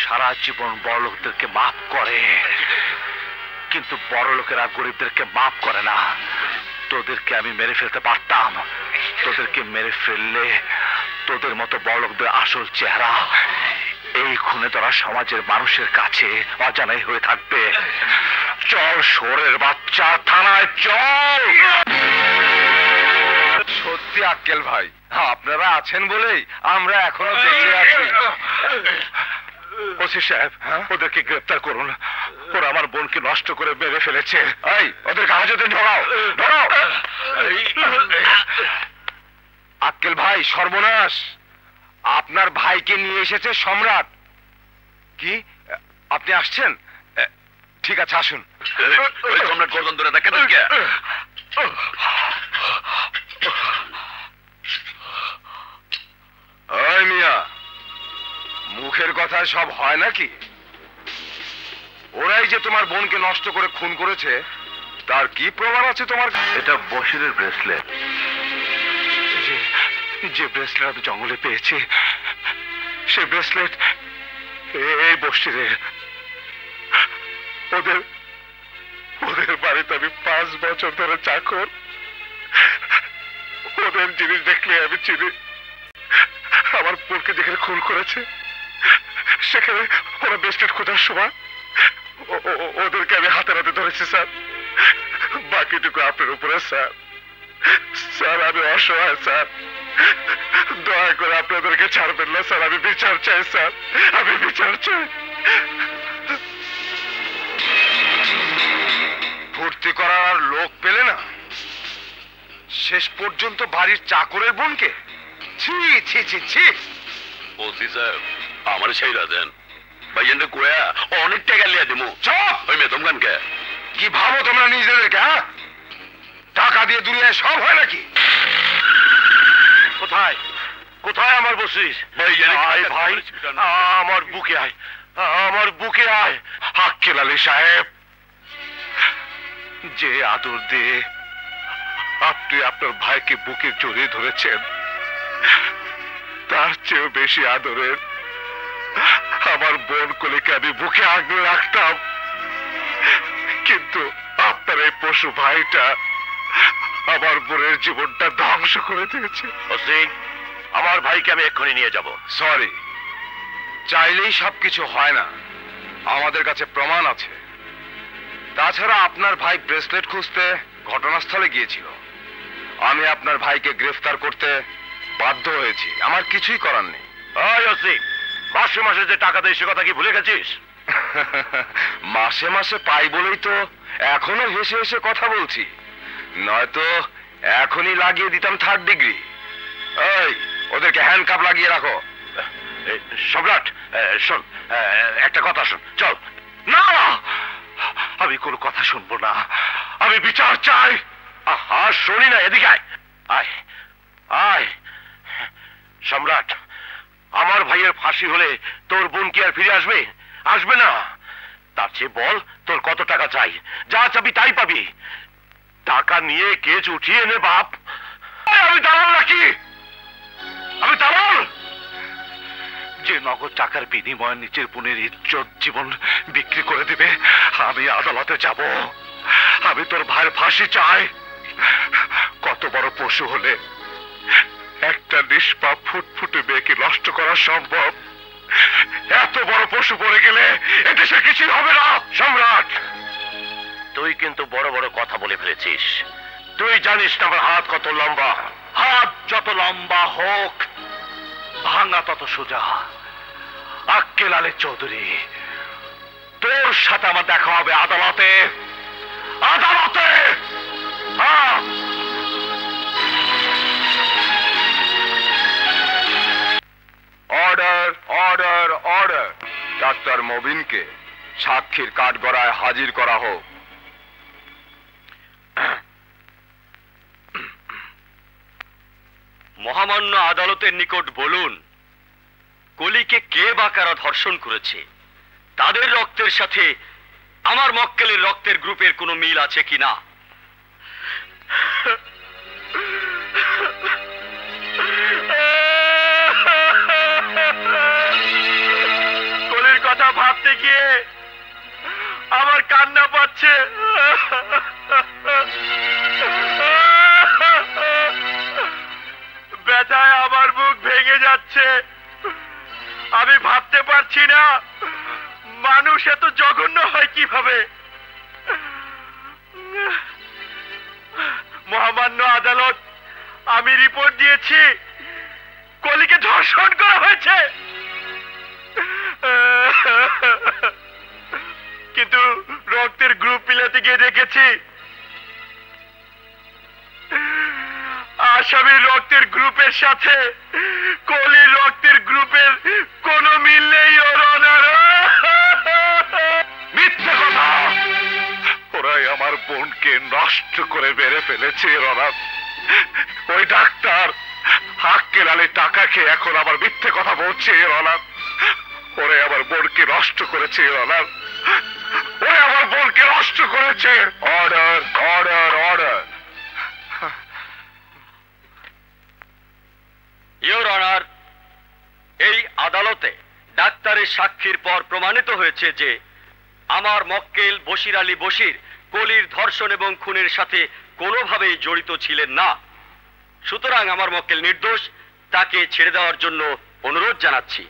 সারা জীবন বড়লোকদেরকে মাফ করে, কিন্তু বড় লোকেরা গরিবদেরকে মাফ করে না। তোদেরকে আমি মেরে ফেলতে পারতাম, তোদেরকে মেরে ফেললে তোদের মতো বড়লোকদের আসল চেহারা এই খুনে ধরা সমাজের মানুষের কাছে অজানাই হয়ে থাকবে। চল শোরের বাচ্চা, থানায় চল। সত্যি আক্কেল ভাই, আপনারা আছেন বলেই আমরা এখনো বেঁচে আছি। ওসি সাহেব, ওদেরকে গ্রেফতার করুন। ওরা আমার বোনকে নষ্ট করে মেরে ফেলেছে। এই ওদের কাগজে ঢোকাও, ঢোকাও। আক্কেল ভাই, সর্বনাশ! আপনার ভাইকে নিয়ে এসেছে সম্রাট। কি আপনি আসছেন? ঠিক আছে, আসুন। সম্রাট গর্দন ধরে দেখে দেখে। ওই মিয়া, মুখের কথা সব হয় নাকি? ওরাই যে তোমার বোনকে নষ্ট করে খুন করেছে, তার কি প্রমাণ আছে তোমার? এটা বশিরের ব্রেসলেট। যে ব্রেসলেট আমি জঙ্গলে পেয়েছি, সে ব্রেসলেট এই বশিরের। ওদের ওদের বাড়িতে আমি 5 বছর ধরে চাকর। ওদের জিনিস দেখলে আমি চিনি। আমার বোনকে যেখানে খুন করেছে সেখানে ওরা ব্রেসলেট খোঁজার সময় ওদেরকে আমি হাতে হাতে ধরেছি স্যার। বাকিটুকু আপনার উপরে স্যার। স্যার আমি অসহায় স্যার, দয়া করে আপনাদেরকে ছাড়বেন না স্যার। আমি বিচার চাই স্যার, আমি বিচার চাই। ভর্তি করার লোক পেলে না, শেষ পর্যন্ত বাড়ির চাকরের বোনকে? ছি ছি ছি ছি। ওসি সাহেব, আমার সেই রাজেন ভাইয়েন্দ্র কোয়া অনেক টাকা লিয়া দিমু। চুপ! ওই মেদমগানকে কি ভাবো তোমরা নিজেদেরকে? টাকা দিয়ে দুনিয়ায় সব হয় নাকি? কোথায় কোথায় আমার বসিস? আয় ভাই, আমার বুকে আয়, আমার বুকে আয়। আক্কেল আলী সাহেব, যে আদর দিয়ে আপনি আপনার ভাইকে বুকে জড়িয়ে ধরেছেন, তার চেয়েও বেশি আদরের আমার বোন কলিকে আমি বুকে আগলে রাখতাম। কিন্তু আপনার এই পশু ভাইটা আমার বোনের জীবনটা ধ্বংস করে দিয়েছে। আমার ভাইকে আমি এক্ষুনি নিয়ে যাব। সরি, চাইলেই সবকিছু হয় না। আমাদের কাছে প্রমাণ আছে। তাছাড়া আপনার ভাই ব্রেসলেট খুঁজতে ঘটনাস্থলে গিয়েছিল। আমি আপনার ভাইকে গ্রেফতার করতে বাধ্য হয়েছি। আমার কিছুই করার নেই। মাসে মাসে যে টাকা দেয় সে কথা কি ভুলে গেছিস? মাসে মাসে পাই বলেই তো এখনো হেসে হেসে কথা বলছি, নয়তো এখনই লাগিয়ে দিতাম 3rd ডিগ্রি। এই ওদেরকে হ্যান্ডকাপ লাগিয়ে রাখো। সম্রাট শোন, একটা কথা শোন, চল। না, আমি কোনো কথা শুনবো না, আমি বিচার চাই। আহা শুনি না, এদিকে আয়, আয় আয়। সম্রাট, আমার ভাইয়ের ফাঁসি হলে তোর বোন কি আর ফিরে আসবে? আসবে না। তার চেয়ে বল তোর কত টাকা চাই, যা চাবি তাই পাবি। টাকা নিয়ে কেস উঠিয়ে নে বাপ। আমি দালাল নাকি? আমি দালাল? যে নগদ টাকার বিনিময়ে নিজের বোনের ইজ্জত জীবন বিক্রি করে দিবে, আমি আদালতে যাব। আমি তোর ভাইয়ের ফাঁসি চাই। কত বড় পশু হলে একটা নিষ্পাপ ফুটফুটে মেয়েকে নষ্ট করা সম্ভব? এত বড় পশু পড়ে গেলে এদেশে কিছুই হবে না। সম্রাট, তুই কিন্তু বড় বড় কথা বলে ফেলেছিস। তুই জানিস না আমার হাত কত লম্বা। হাত যত লম্বা হোক, ভাঙা তত সোজা। আক্কেল আলী চৌধুরী, তোর সাথে আমার দেখা হবে আদালতে। আদালতে। Order order order. ডাক্তার মবিনকে সাক্ষীর কাঠগড়ায় হাজির করা হোক। মহামান্য আদালতের নিকট বলুন, কলিকে কে বা কারা ধর্ষণ করেছে? তাদের রক্তের সাথে আমার মক্কেলের রক্তের গ্রুপের কোনো মিল আছে কিনা? কলির কান্না পাচ্ছে। ব্যথায় আমার বুক ভেঙে যাচ্ছে। আমি ভাবতে পারছি না মানুষ এত জঘন্য হয় কিভাবে। মহামান্য আদালত, আমি রিপোর্ট দিয়েছি কলিকে ধর্ষণ করা হয়েছে, কিন্তু রক্তের গ্রুপ মিলাতে গিয়ে দেখেছি আসামির রক্তের গ্রুপের সাথে কলির রক্তের গ্রুপের কোনো মিল নেই। ওর অনার মিথ্যে কথা, ওরাই আমার বোনকে নষ্ট করে মেরে ফেলেছে। অনার ওই ডাক্তার হাক্কেল আলী টাকা খেয়ে এখন আবার মিথ্যে কথা বলছে। অনার ওরে আমার বোনকে নষ্ট করেছে। অনার ওরে আমার বোনকে নষ্ট করেছে। Order order order. Your honour, এই আদালতে ডাক্তারের সাক্ষীর পর প্রমাণিত হয়েছে যে আমার মক্কেল বশির আলী বশির কলির ধর্ষণ এবং খুনের সাথে কোনোভাবেই জড়িত ছিলেন না। সুতরাং আমার মক্কেল নির্দোষ, তাকে ছেড়ে দেওয়ার জন্য অনুরোধ জানাচ্ছি।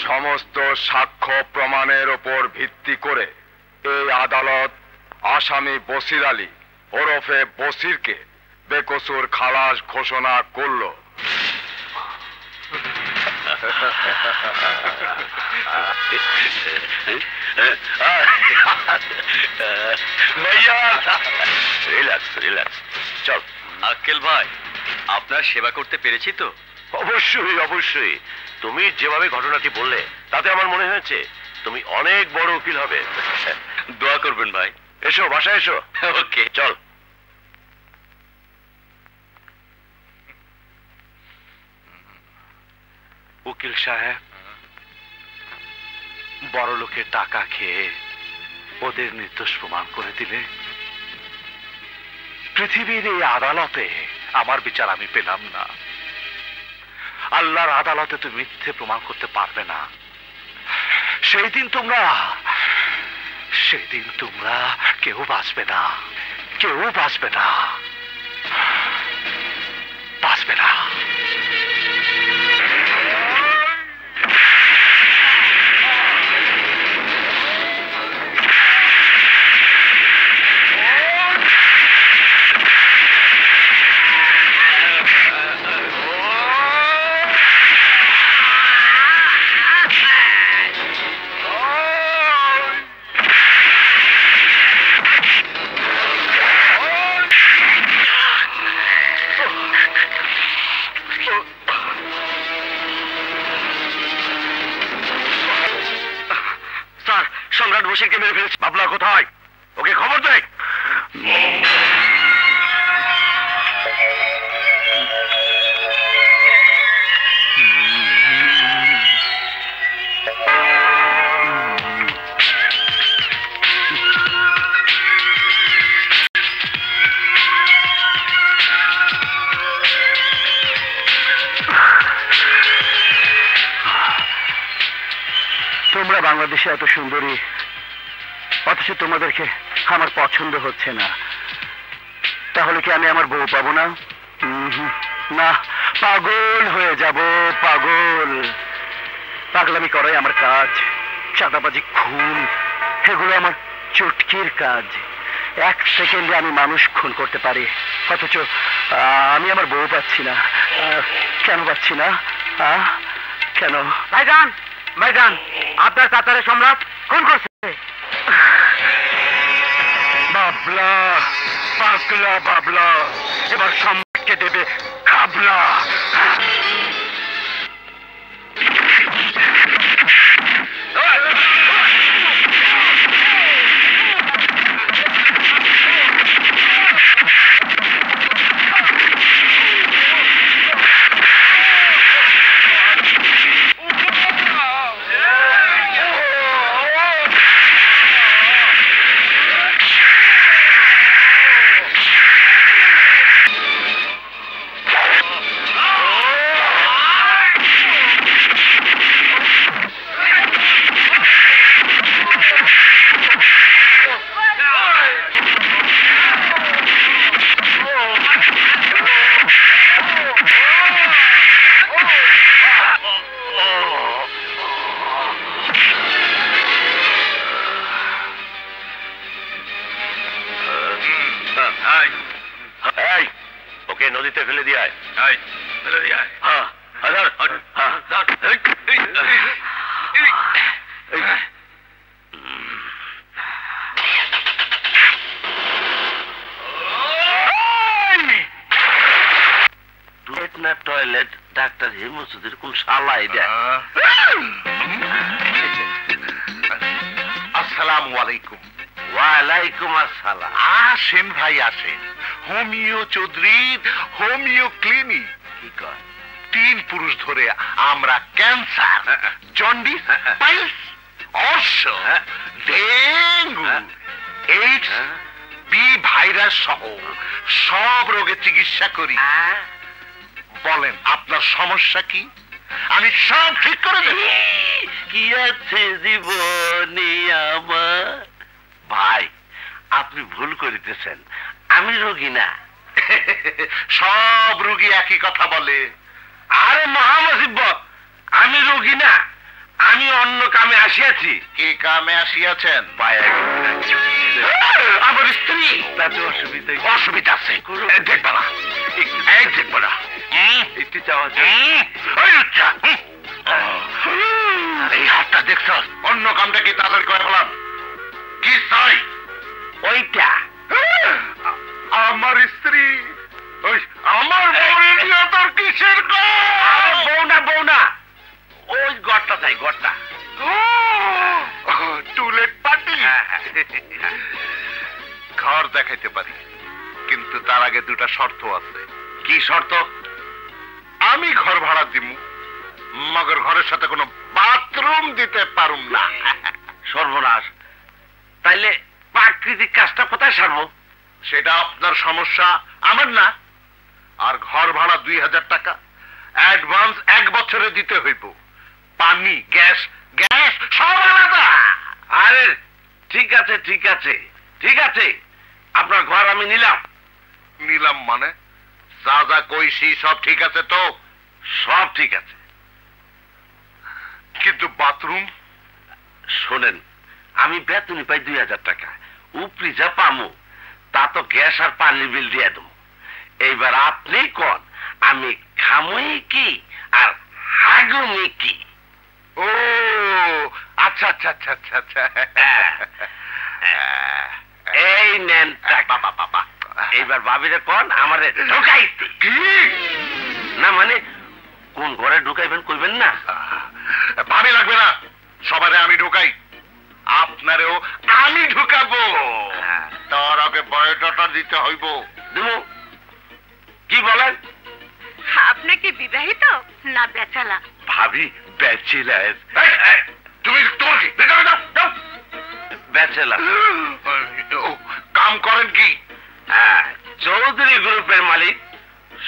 সমস্ত সাক্ষ্য প্রমাণের ওপর ভিত্তি করে এই আদালত আসামি বশির আলী ওরফে বশিরকে বেকসুর খালাস ঘোষণা করল। Relax relax. চল আক্কেল ভাই, আপনার সেবা করতে পেরেছি তো? অবশ্যই অবশ্যই। তুমি যেভাবে ঘটনাটি বললে তাতে আমার মনে হয়েছে তুমি অনেক বড় উকিল হবে। দোয়া করবেন ভাই। এসো বাসায় এসো। ওকে, চল। উকিল সাহেব, বড় লোকের টাকা খেয়ে ওদের নির্দোষ প্রমাণ করে দিলে পৃথিবীর এই আদালতে আমার বিচার আমি পেলাম না। আল্লাহর আদালতে তুমি মিথ্যে প্রমাণ করতে পারবে না। সেই দিন তোমরা কেউ বাঁচবে না, কেউ বাঁচবে না, বাঁচবে না। সম্রাট বশিরকে মেরে ফেলেছে। বাবলা কোথায়? ওকে খবর দে। তোমরা বাংলাদেশে এত সুন্দরী, অথচ তোমাদেরকে আমার পছন্দ হচ্ছে না। তাহলে কি আমি আমার বউ পাবো না? না, পাগল হয়ে যাব, পাগল। পাগলামি করাই আমার কাজ। চাঁদাবাজি, খুন, এগুলো আমার চুটকির কাজ। 1 সেকেন্ডে আমি মানুষ খুন করতে পারি, অথচ আমি আমার বউ পাচ্ছি না। কেন পাচ্ছি না? কেন? ভাইজান, ভাইজান, আপনার কাতারে সম্রাট খুন করছে। বাবলা, পাগলা বাবলা, এবার সম্রাটকে দেবে খাবলা। এই ওকে নদীতে ফেলে দিয়ে আয়। ফেলে দিয়ে আয়। হ্যাঁ টয়লেট না টয়লেট ডাক্তার হেমসুদের কোন শালা এটা? আসসালামু আলাইকুম। ওয়ালাইকুম আসসালাম। আসেন ভাই আসেন, হোমিও চৌধুরীর হোমিও ক্লিনিক। কি কর? 3 পুরুষ ধরে আমরা ক্যান্সার, জন্ডিস, পাইলস, অর্শ, ডেঙ্গু, এইডস, বি ভাইরাস সহ সব রোগের চিকিৎসা করি। বলেন আপনার সমস্যা কি? আমি সব ঠিক করে দেব। কি আছে জীবনে আমার? ভাই আপনি ভুল করিতেছেন, আমি রোগী না। সব রোগী একই কথা বলে। আরে মহামসিব, আমি রোগী না, আমি অন্য কামে আসিয়াছি। কি কামে আসিয়াছেন? আমার স্ত্রী তাতে অসুবিধা আছে, দেখবা না, দেখবো না। একটু চাওয়া এই হাতটা দেখছ? অন্য কামটা কি তাড়াতাড়ি করে ফেলাম। কি চাই? ওইটা আমার স্ত্রী। আমার তোর কিসের বউ না, ওই গড়টা চাই, গড়টা। To let party. ঘর দেখাইতে পারি, কিন্তু তার আগে 2টা শর্ত আছে। কি শর্ত? আমি ঘর ভাড়া দিমু, মগর ঘরের সাথে কোনো বাথরুম দিতে পারুম না। সর্বনাশ, তাইলে প্রাকৃতিক কাজটা কোথায় সারবো? সেটা আপনার সমস্যা, আমার না। আর ঘর ভাড়া 2000 টাকা অ্যাডভান্স 1 বছরে দিতে হইব। পানি, গ্যাস সব আলাদা। আরে ঠিক আছে ঠিক আছে ঠিক আছে, আপনার ঘর আমি নিলাম। নিলাম মানে? যা যা কইছি সব ঠিক আছে তো? সব ঠিক আছে, কিন্তু বাথরুম? শোনেন, আমি বেতনই পাই 2000 টাকা, উপরি যা পামু তা তো গ্যাস আর পানির বিল দিয়ে দেবো। এইবার আপনি কোন, আমি খামই কি আর হাগুমি কি? ও আচ্ছা আচ্ছা আচ্ছা আচ্ছা আচ্ছা। এই নেন টাকা। বাবা, এইবার ভাবিরে কোন আমারে ঢুকাইতে। কি না মানে কোন ঘরে ঢুকাইবেন কইবেন না? ভাবি লাগবে না, সবারে আমি ঢুকাই, আপনারেও আমি ঢুকাবো। তার আগে বায়োডাটা দিতে হইব। দেবো। কি বলেন? আপনি কি বিবাহিত না বেচালা? ভাবি ব্যাচেলার। তুমি তোমার কি ব্যাচেলার। কাম করেন কি? চৌধুরী গ্রুপের মালিক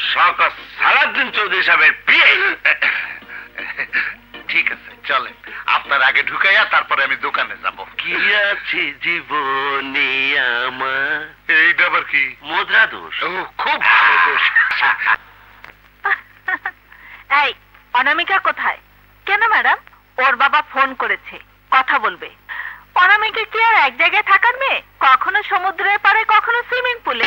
শওকত সালাউদ্দিন চৌধুরী সাহেবের বিয়ে। ঠিক আছে চলেন, আপনার আগে ঢুকাইয়া তারপরে আমি দোকানে যাব। কি আছে জীবনে আমার? এইটা আবার কি? মুদ্রা দোষ। ও খুব ভালো দোষ। এই অনামিকা কোথায়? কেন ম্যাডাম? ওর বাবা ফোন করেছে, কথা বলবে। অনামিকা কি আর এক জায়গায় থাকার মেয়ে? কখনো সমুদ্রের পারে, কখনো সুইমিং পুলে।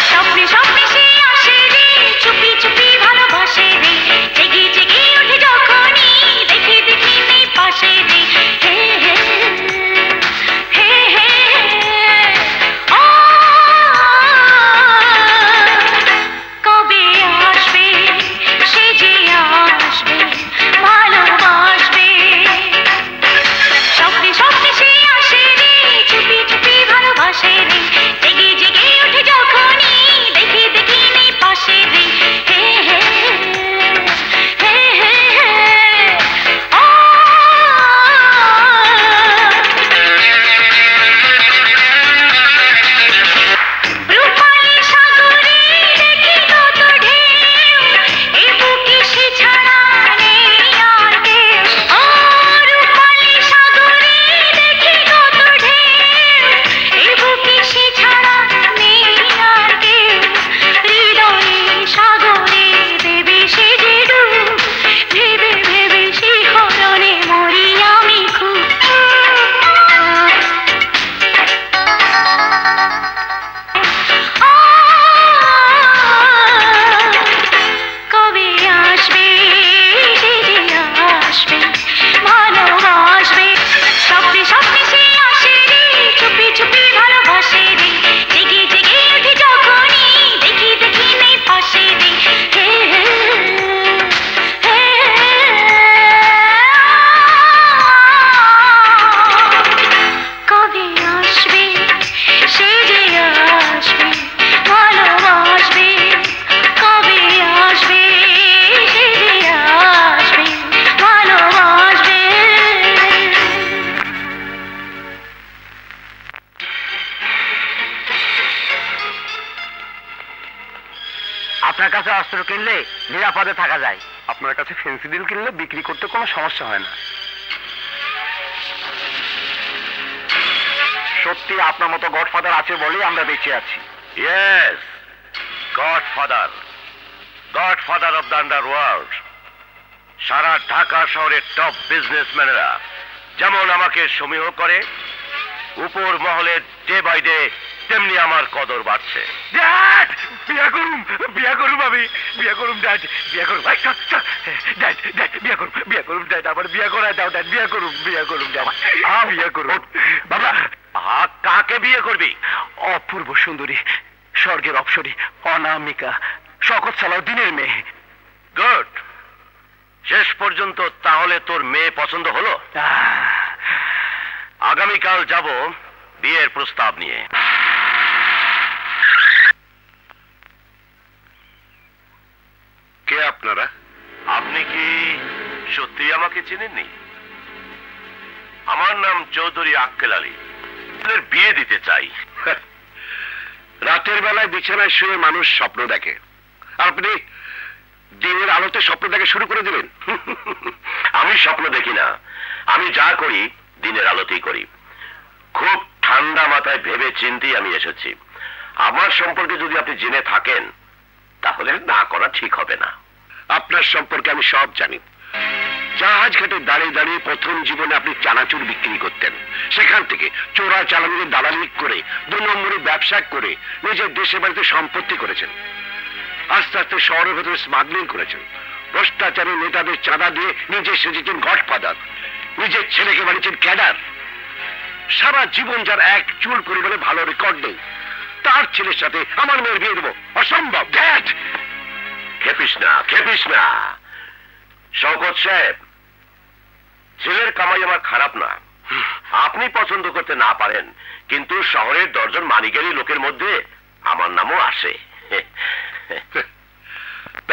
স্বপ্নে স্বপ্নে সে আসে রে, চুপি চুপি ভালোবাসে রে, জেগে জেগে ওঠে যখনই দেখে দেখে নেই পাশে রে। হে হে হে হে ও কবে আসবে সে যে আসবে ভালোবাসবে। স্বপ্নে স্বপ্নে সে আসে রে, চুপি চুপি ভালোবাসে রে, জেগে জেগে ওঠে যখন আপনার কাছে অস্ত্র কিনলে নিরাপদে থাকা যায়। আপনার কাছে ফেন্সিডিল কিনলে বিক্রি করতে কোনো সমস্যা হয় না। সত্যি আপনার মতো গডফাদার আছে বলেই আমরা বেঁচে আছি। Yes, godfather, godfather of the underworld. সারা ঢাকা শহরের টপ বিজনেসম্যানেরা যেমন আমাকে সমীহ করে, উপর মহলে ডে বাই ডে তেমনি আমার কদর বাড়ছে। ড্যাড, বিয়া করুম আমি, বিয়া করুম ড্যাড, বিয়া করুম। ড্যাড ড্যাড বিয়া করুম ড্যাড, আমার বিয়া করায় দাও ড্যাড, বিয়া করুম ড্যাড, বিয়া করুম। বাবা, কাকে বিয়ে করবি? অপূর্ব সুন্দরী, স্বর্গের অপসরী, অনামিকা, শকত সালাউদ্দিনের মেয়ে। গুড। শেষ পর্যন্ত তাহলে তোর মেয়ে পছন্দ হলো? আগামীকাল যাব বিয়ের প্রস্তাব নিয়ে। কে আপনারা? আপনি কি সত্যি আমাকে চেনেননি? আমার নাম চৌধুরী আক্কেল আলী। আপনার বিয়ে দিতে চাই। রাতের বেলায় বিছানায় শুয়ে মানুষ স্বপ্ন দেখে, আপনি দিনের আলোতে স্বপ্ন দেখে শুরু করে দিলেন। আমি স্বপ্ন দেখি না, আমি যা করি দিনের আলোতেই করি। খুব ঠান্ডা মাথায় ভেবে চিন্তেই আমি এসেছি। আমার সম্পর্কে যদি আপনি জেনে থাকেন তাহলে না করা ঠিক হবে না। আপনার সম্পর্কে আমি সব জানি। জাহাজ ঘাটে দাঁড়িয়ে দাঁড়িয়ে প্রথম জীবনে আপনি চানাচুর বিক্রি করতেন, সেখান থেকে চোরা চালানিতে দালালি করে 2 নম্বরে ব্যবসা করে নিজের দেশে বাড়িতে সম্পত্তি করেছেন। আস্তে আস্তে শহরের ভেতরে স্মাগলিং করেছেন, ভ্রষ্টাচারী নেতাদের চাঁদা দিয়ে নিজে সেজেছেন গডফাদার, নিজের ছেলেকে বানিয়েছেন ক্যাডার। সারা জীবন যার এক চুল পরিবারে ভালো রেকর্ড নেই, তার ছেলের সাথে আমার মেয়ের বিয়ে দেবো? অসম্ভব। ড্যাড, খেপিস না শওকত সাহেব, ছেলের কামাই আমার খারাপ না। আপনি পছন্দ করতে না পারেন, কিন্তু শহরের 10 জন মানিকারি লোকের মধ্যে আমার নামও আসে।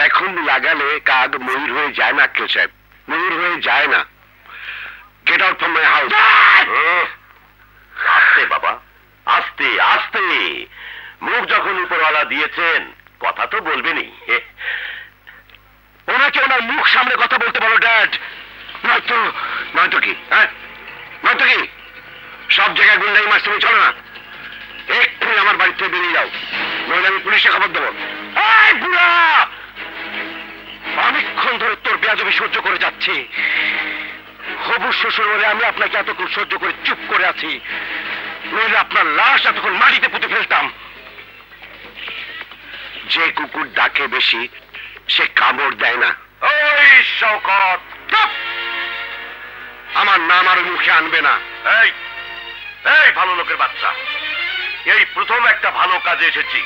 এখন লাগালে কাক ময়ূর হয়ে যায় না আক্কেল সাহেব, ময়ূর হয়ে যায় না। Get out from my house. আস্তে বাবা, আস্তে আস্তে। মুখ যখন উপরওয়ালা দিয়েছেন কথা তো বলবেনই। ওনাকে ওনার মুখ সামনে কথা বলতে বলো ড্যাড। নয়তো কি? হ্যাঁ, নয়তো কি? সব জায়গায় গুন্ডাই মাস তুমি চলো না। এক্ষুনি আমার বাড়ি থেকে বেরিয়ে যাও, নইলে আমি পুলিশে খবর দেবো। এই বুড়া, অনেকক্ষণ ধরে তোর বেয়াদবি সহ্য করে যাচ্ছি। হবু শ্বশুর বলে আমি আপনাকে এতক্ষণ সহ্য করে চুপ করে আছি, নইলে আপনার লাশ এতক্ষণ মাটিতে পুঁতে ফেলতাম। যে কুকুর ডাকে বেশি সে কামড় দেয় না। ওই শওকত, আমার নাম আর মুখে আনবে না। এই এই ভালো লোকের বাচ্চা, এই প্রথম একটা ভালো কাজে এসেছি,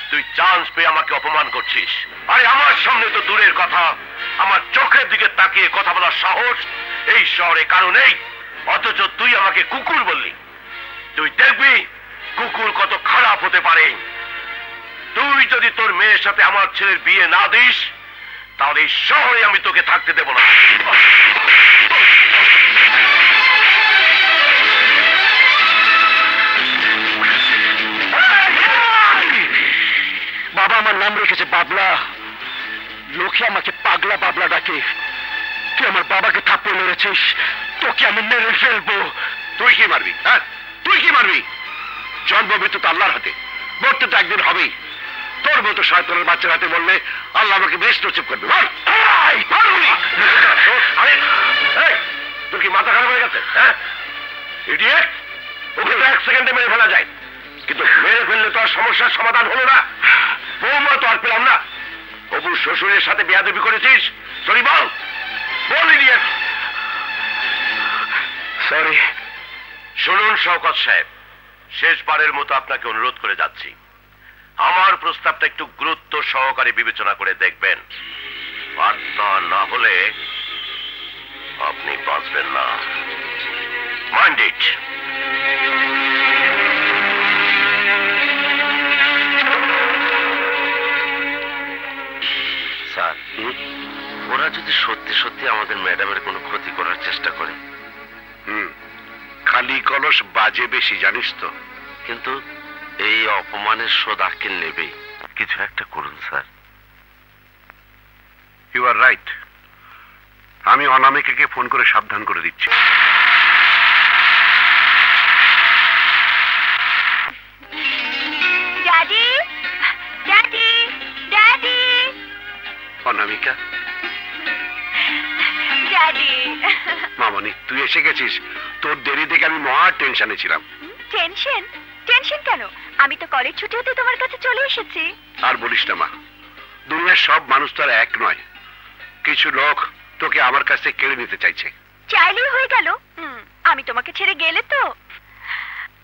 তুই চান্স পেয়ে আমাকে অপমান করছিস। আরে আমার সামনে তো দূরের কথা, আমার চোখের দিকে তাকিয়ে কথা বলার সাহস এই শহরে কারো নেই, অথচ তুই আমাকে কুকুর বললি। তুই দেখবি কুকুর কত খারাপ হতে পারে। তুই যদি তোর মেয়ের সাথে আমার ছেলের বিয়ে না দিস তাহলে এই শহরে আমি তোকে থাকতে দেব না। বাবা আমার নাম রেখেছে বাবলা, লোকে আমাকে পাগলা বাবলা ডাকে। তুই আমার বাবাকে থাপ্পড় মেরেছিস, তোকে আমি মেরে ফেলবো। তুই কি মারবি? হ্যাঁ, তুই কি মারবি? জন্মমৃত্যু তো আল্লাহর হাতে, মরতে তো একদিন হবেই। তোর মতো শয়তানের বাচ্চার হাতে বললে আল্লাহ আমাকে বেশ নসিব করবে। তোর কি মাথা খারাপ হয়ে গেছে? হ্যাঁ ইডিয়েট, ওকে তো 1 সেকেন্ডে মেরে ফেলা যায়, কিন্তু মেরে ফেললে তো আর সমস্যার সমাধান হলো না। বৌমা তো আর পেলাম না। হবু শ্বশুরের সাথে বেয়াদবি করেছিস, সরি বল, বল ইডিয়েট। সরি। শুনুন শওকত সাহেব, শেষবারের মতো আপনাকে অনুরোধ করে যাচ্ছি, আমার প্রস্তাবটা একটু গুরুত্ব সহকারে বিবেচনা করে দেখবেন। বার্তা না হলে আপনি বাঁচবেন না। Mind it. স্যার, ওরা যদি সত্যি সত্যি আমাদের ম্যাডামের কোনো ক্ষতি করার চেষ্টা করে? খালি কলস বাজে বেশি, জানিস তো। কিন্তু এই অপমানের শোধ আক্কেল নেবেই। কিছু একটা করুন স্যার। You R right. আমি অনামিকাকে ফোন করে সাবধান করে দিচ্ছি। ড্যাডি, ড্যাডি, ড্যাডি, অনামিকা, ড্যাডি। মামনি তুই এসে গেছিস। তোর দেরি দেখে আমি মহা টেনশনে ছিলাম। টেনশন? টেনশন কেন? আমি তো কলেজ ছুটি হতে তোমার কাছে চলে এসেছি। আর বলিস না মা, দুনিয়ার সব মানুষ তো আর এক নয়। কিছু লোক তোকে আমার কাছ থেকে কেড়ে নিতে চাইছে। চাইলেই হয়ে গেল? আমি তোমাকে ছেড়ে গেলে তো?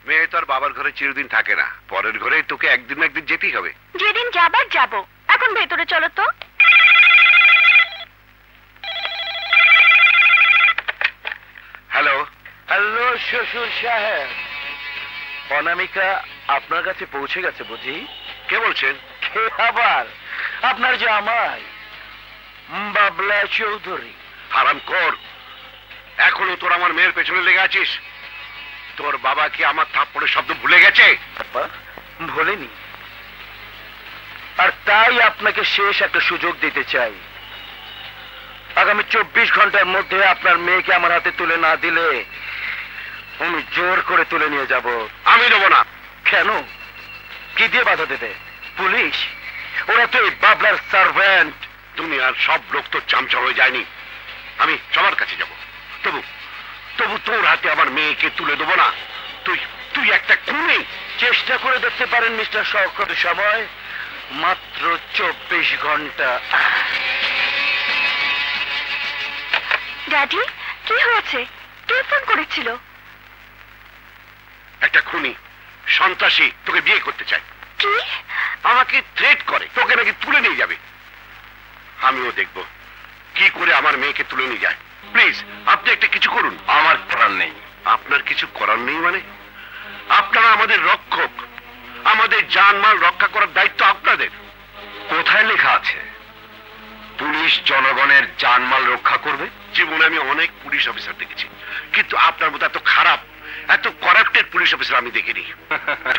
মেয়ে তো আর বাবার ঘরে চিরদিন থাকে না, পরের ঘরে তোকে একদিন না একদিন যেতেই হবে। যেদিন যাবার যাব। এখন ভেতরে চলো তো। হ্যালো। হ্যালো শ্বশুর সাহেব, অনামিকা আপনার কাছে পৌঁছে গেছে বুঝি? কে বলছেন? কে আবার? আপনার যে আমায় বাবলা চৌধুরী। হারাম কর, এখনো তোর আমার মেয়ের পেছনে লেগে আছিস। তোর বাবা কি আমার থাপ্পড়ের শব্দ ভুলে গেছে? ভোলেনি, আর তাই আপনাকে শেষ একটা সুযোগ দিতে চাই। আগামী 24 ঘন্টার মধ্যে আপনার মেয়েকে আমার হাতে তুলে না দিলে আমি জোর করে তুলে নিয়ে যাব। আমি দেবো না। কেন? কি দিয়ে বাধা দেবে? পুলিশ? ওরা তো এই বাবলার সার্ভেন্ট। দুনিয়ার সব লোক তো চামচা হয়ে যায়নি। আমি সবার কাছে যাব, তবু তবু তোর হাতে আমার মেয়েকে তুলে দেবো না। তুই তুই একটা খুনি। চেষ্টা করে দেখতে পারেন মিস্টার শওকত। সময় মাত্র 24 ঘন্টা। ড্যাডি, কি হয়েছে? কে ফোন করেছিল? একটা খুনি, সন্ত্রাসী তোকে বিয়ে করতে চায়। কি? আমাকে থ্রেট করে তোকে নাকি তুলে নিয়ে যাবে। আমিও দেখব কি করে আমার মেয়েকে তুলে নিয়ে যায়। প্লিজ আপনি একটা কিছু করুন। আমার করার নেই। আপনার কিছু করার নেই মানে? আপনারা আমাদের রক্ষক, আমাদের জানমাল রক্ষা করার দায়িত্ব আপনাদের। কোথায় লেখা আছে পুলিশ জনগণের জানমাল রক্ষা করবে? জীবনে আমি অনেক পুলিশ অফিসার দেখেছি, কিন্তু আপনার মতো এত খারাপ, এত করাপ্টেড পুলিশ অফিসার আমি দেখিনি।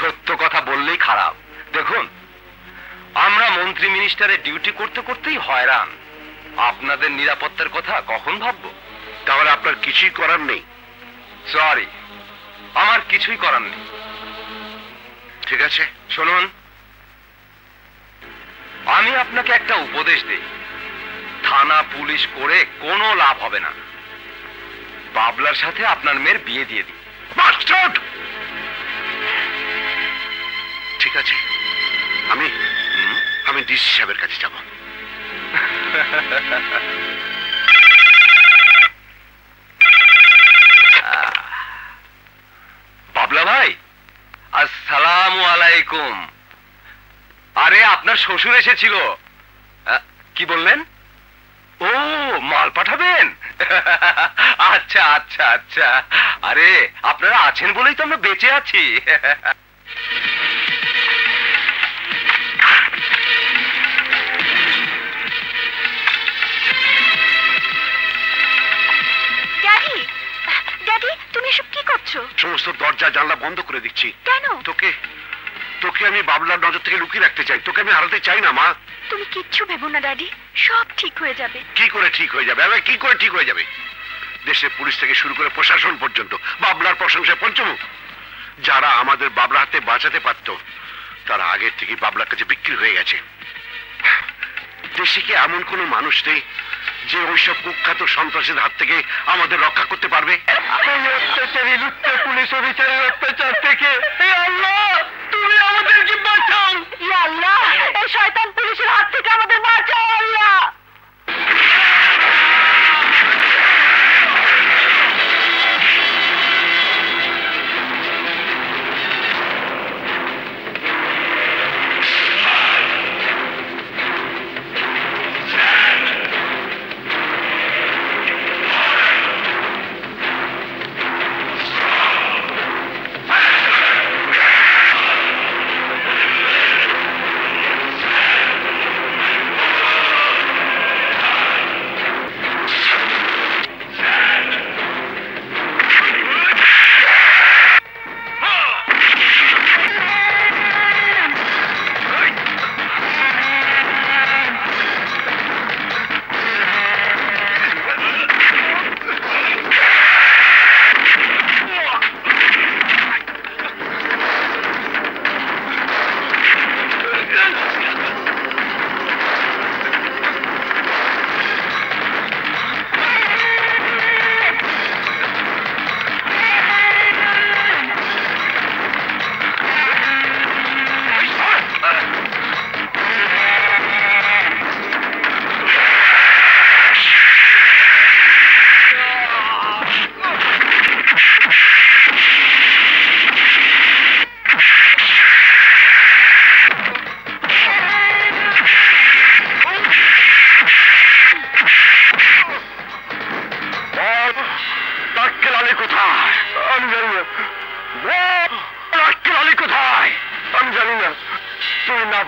সত্য কথা বললেই খারাপ। দেখুন, আমরা মন্ত্রী মিনিস্টারের ডিউটি করতে করতেই হয়রান। আপনাদের নিরাপত্তার কথা কখন ভাববো? তাহলে আপনার কিছুই করার নেই? সরি, আমার কিছুই করার নেই। ঠিক আছে, শুনুন, আমি আপনাকে একটা উপদেশ দেই। থানা পুলিশ করে কোনো লাভ হবে না। বাবলার সাথে আপনার মেয়ের বিয়ে দিয়ে দিই। বাস্টার্ড! ঠিক আছে, আমি আমি ডিসি সাহেবের কাছে যাব। বাবলা ভাই, আসসালামু আলাইকুম। আরে আপনার শ্বশুর এসেছিল। কি বললেন? ও, মাল পাঠাবেন? আচ্ছা আচ্ছা আচ্ছা। আরে আপনারা আছেন বলেই তো আমরা বেঁচে আছি। ড্যাডি, ড্যাডি, তুমি এসব কি করছো? সমস্ত দরজা জানলা বন্ধ করে দিচ্ছি। কেন? তোকে তোকে আমি বাবলার নজর থেকে লুকিয়ে রাখতে চাই। তোকে আমি হারাতে চাই না মা। তুমি কিচ্ছু ভেবো না ড্যাডি, সব ঠিক হয়ে যাবে। কি করে ঠিক হয়ে যাবে? আরে কি করে ঠিক হয়ে যাবে? দেশের পুলিশ থেকে শুরু করে প্রশাসন পর্যন্ত বাবলার প্রশংসায় পঞ্চমুখ। যারা আমাদের বাবলা হাতে বাঁচাতে পারত, তারা আগের থেকে বাবলার কাছে বিক্রি হয়ে গেছে। দেশে কি এমন কোনো মানুষ নেই যে ওইসব কুখ্যাত সন্ত্রাসীর হাত থেকে আমাদের রক্ষা করতে পারবে? অত্যাচারী লুচ্চা পুলিশ অফিসারের অত্যাচার থেকে আল্লাহ তুমি আমাদেরকে বাঁচাও। ইয়া আল্লাহ, এই শয়তান পুলিশের হাত থেকে আমাদের বাঁচাও আল্লাহ।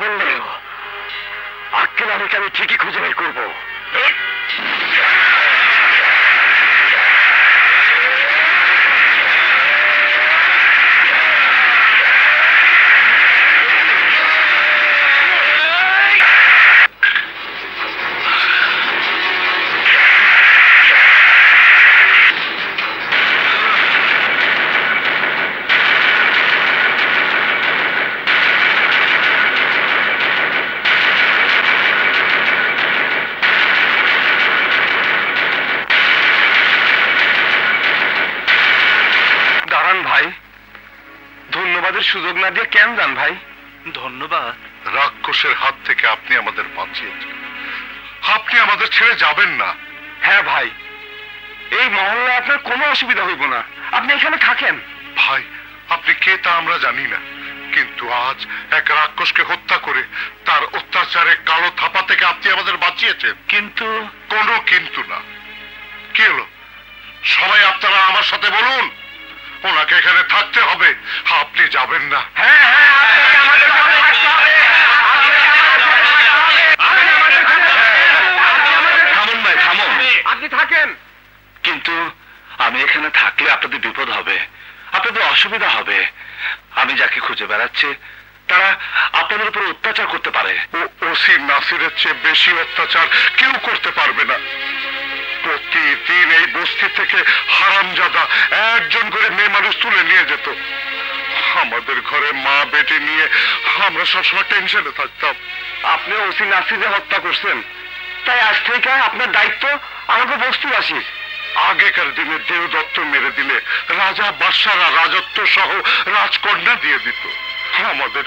বললেও আক্কেল আলীকে আমি ঠিকই খুঁজে বের করবো। সুযোগ না দিয়ে কেন যান ভাই? ধন্যবাদ। রাক্ষসের হাত থেকে আপনি আমাদের বাঁচিয়েছেন, আপনি আমাদের ছেড়ে যাবেন না। হ্যাঁ ভাই, এই মহল্লায় আপনার কোনো অসুবিধা হইব না, আপনি এখানে থাকেন। ভাই, আপনি কে তা আমরা জানি না, কিন্তু আজ এক রাক্ষসকে হত্যা করে তার অত্যাচারে কালো থাপা থেকে আপনি আমাদের বাঁচিয়েছেন। কিন্তু কোনো কিন্তু না। কি হলো? সবাই আপনারা আমার সাথে বলুন, ওনাকে এখানে থাকতে হবে, আপনি যাবেন না। হ্যাঁ হ্যাঁ, আপনাকে আমাদের সাথে থাকতে হবে। থামুন ভাই, থামুন। আপনি থাকেন। কিন্তু আমি এখানে থাকলে আপনাদের বিপদ হবে, আপনাদের অসুবিধা হবে। আমি যাকে খুঁজে বেড়াচ্ছি তারা আপনাদের উপর অত্যাচার করতে পারে। ওসি নাসিরের চেয়ে বেশি অত্যাচার কেউ করতে পারবে না। প্রতিদিন এই বস্তি থেকে হারামজাদা একজন করে মেয়ে মানুষ তুলে নিয়ে যেত। আমাদের ঘরে মা বেটি নিয়ে আমরা সবসময় টেনশনে থাকতাম। আপনি ওসি নাসিরে হত্যা করছেন, তাই আজ থেকে আপনার দায়িত্ব আমাকে বস্তিবাসীর। আগেকার দিনে দেবদত্ত মেরে দিলে রাজা বাদশারা রাজত্ব সহ রাজকন্যা দিয়ে দিত। আমাদের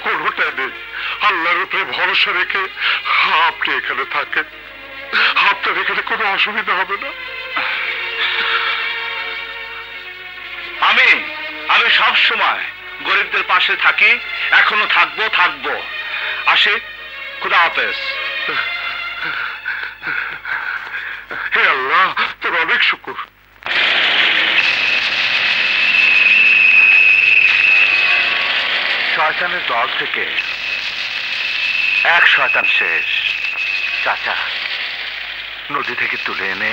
কোনোটা নেই। আল্লাহর উপরে ভরসা রেখে আপনি এখানে থাকেন, আপনার এখানে কোনো অসুবিধা হবে না। আমি সব সময় গরিবদের পাশে থাকি, এখনো থাকবো। আসে, খুদা হাফেজ। হে আল্লাহ, তোর অনেক শুকর। শয়তানের দল থেকে এক শয়তান শেষ। চাচা, নদী থেকে তুলে এনে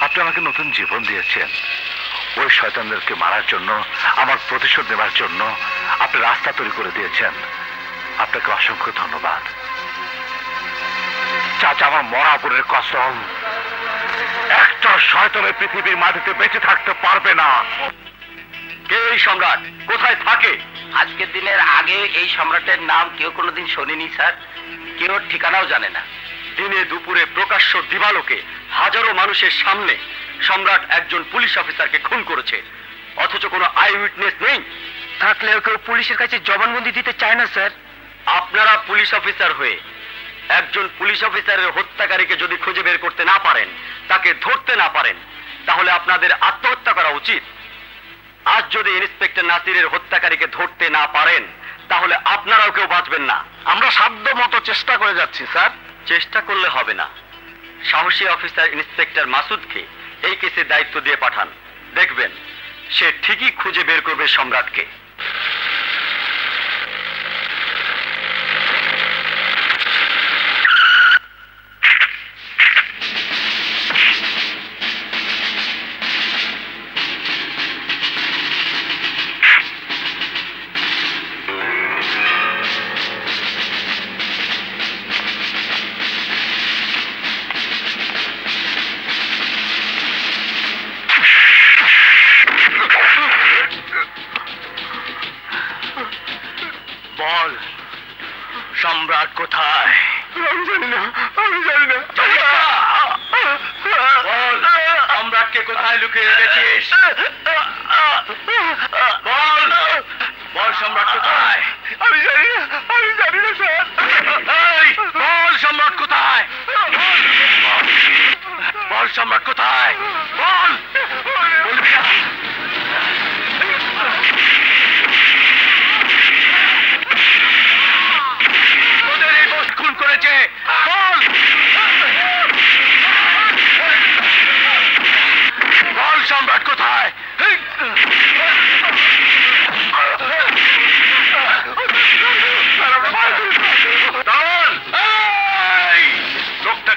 আপনি আমাকে নতুন জীবন দিয়েছেন। ওই শয়তানদেরকে মারার জন্য, আমার প্রতিশোধ নেবার জন্য আপনি রাস্তা তৈরি করে দিয়েছেন। আপনাকে অসংখ্য ধন্যবাদ চাচা। আমার মরা বোনের কসম, একটা শয়তানের পৃথিবীর মাটিতে বেঁচে থাকতে পারবে না। কে এই সম্রাট? কোথায় থাকে? আজকের দিনের আগে এই সম্রাটের নাম কেউ কোনোদিন শোনেনি স্যার, কেউ ঠিকানাও জানে না। দিনে দুপুরে প্রকাশ্য দিবালোকে হাজারো মানুষের সামনে সম্রাট একজন পুলিশ অফিসারকে খুন করেছে, অথচ কোনো আই উইটনেস নেই। থাকলেও কেউ পুলিশের কাছে জবানবন্দি দিতে চায় না স্যার। আপনারা পুলিশ অফিসার হয়ে একজন পুলিশ অফিসারের হত্যাকারীকে যদি খুঁজে বের করতে না পারেন, তাকে ধরতে না পারেন, তাহলে আপনাদের আত্মহত্যা করা উচিত। আজ যদি ইন্সপেক্টর নাসিরের হত্যাকারীকে ধরতে না পারেন, তাহলে আপনারাও কেউ বাঁচবেন না। আমরা সাধ্য মতো চেষ্টা করে যাচ্ছি স্যার। চেষ্টা করলে হবে না, সাহসী অফিসার ইন্সপেক্টর মাসুদকে এই কেসের দায়িত্ব দিয়ে পাঠান। দেখবেন সে ঠিকই খুঁজে বের করবে সম্রাটকে। বল, সম্রাট কোথায়? আমি জানি না। বল, সম্রাটকে কোথায় লুকিয়ে রেখেছিস? বল সম্রাট কোথায়? আমি জানি না স্যার। বল সম্রাট কোথায়? বল সম্রাট কোথায়? বল। ওদের এই বস খুন করেছে। বল। বল সম্রাট কোথায়?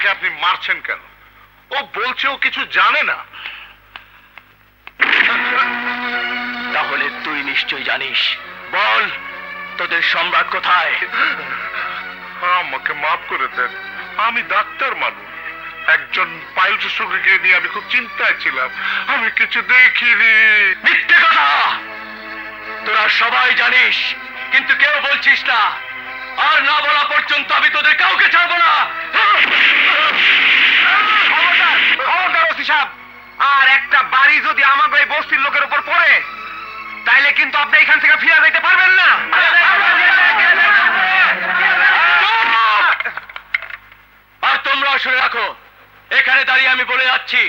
মেয়েটাকে আপনি মারছেন কেন? ও বলছে ও কিছু জানে না। তাহলে তুই নিশ্চয় জানিস। বল, তোদের সম্রাট কোথায়? আমাকে মাফ করে দেন, আমি ডাক্তার মানুষ। একজন পাইলটের সঙ্গে নিয়ে আমি খুব চিন্তায় ছিলাম, আমি কিছু দেখিনি। মিথ্যে কথা! তোরা সবাই জানিস, কিন্তু কেউ বলছিস না। আর না বলা পর্যন্ত আমি তোদের কাউকে ছাড়বো না। খবরদার ওসি সাহেব, আর একটা বাড়ি যদি আমাকে এই বস্তির লোকের উপর পড়ে, তাইলে কিন্তু আপনি এখান থেকে ফিরে যেতে পারবেন না। আর তোমরা শুনে রাখো, এখানে দাঁড়িয়ে আমি বলে যাচ্ছি,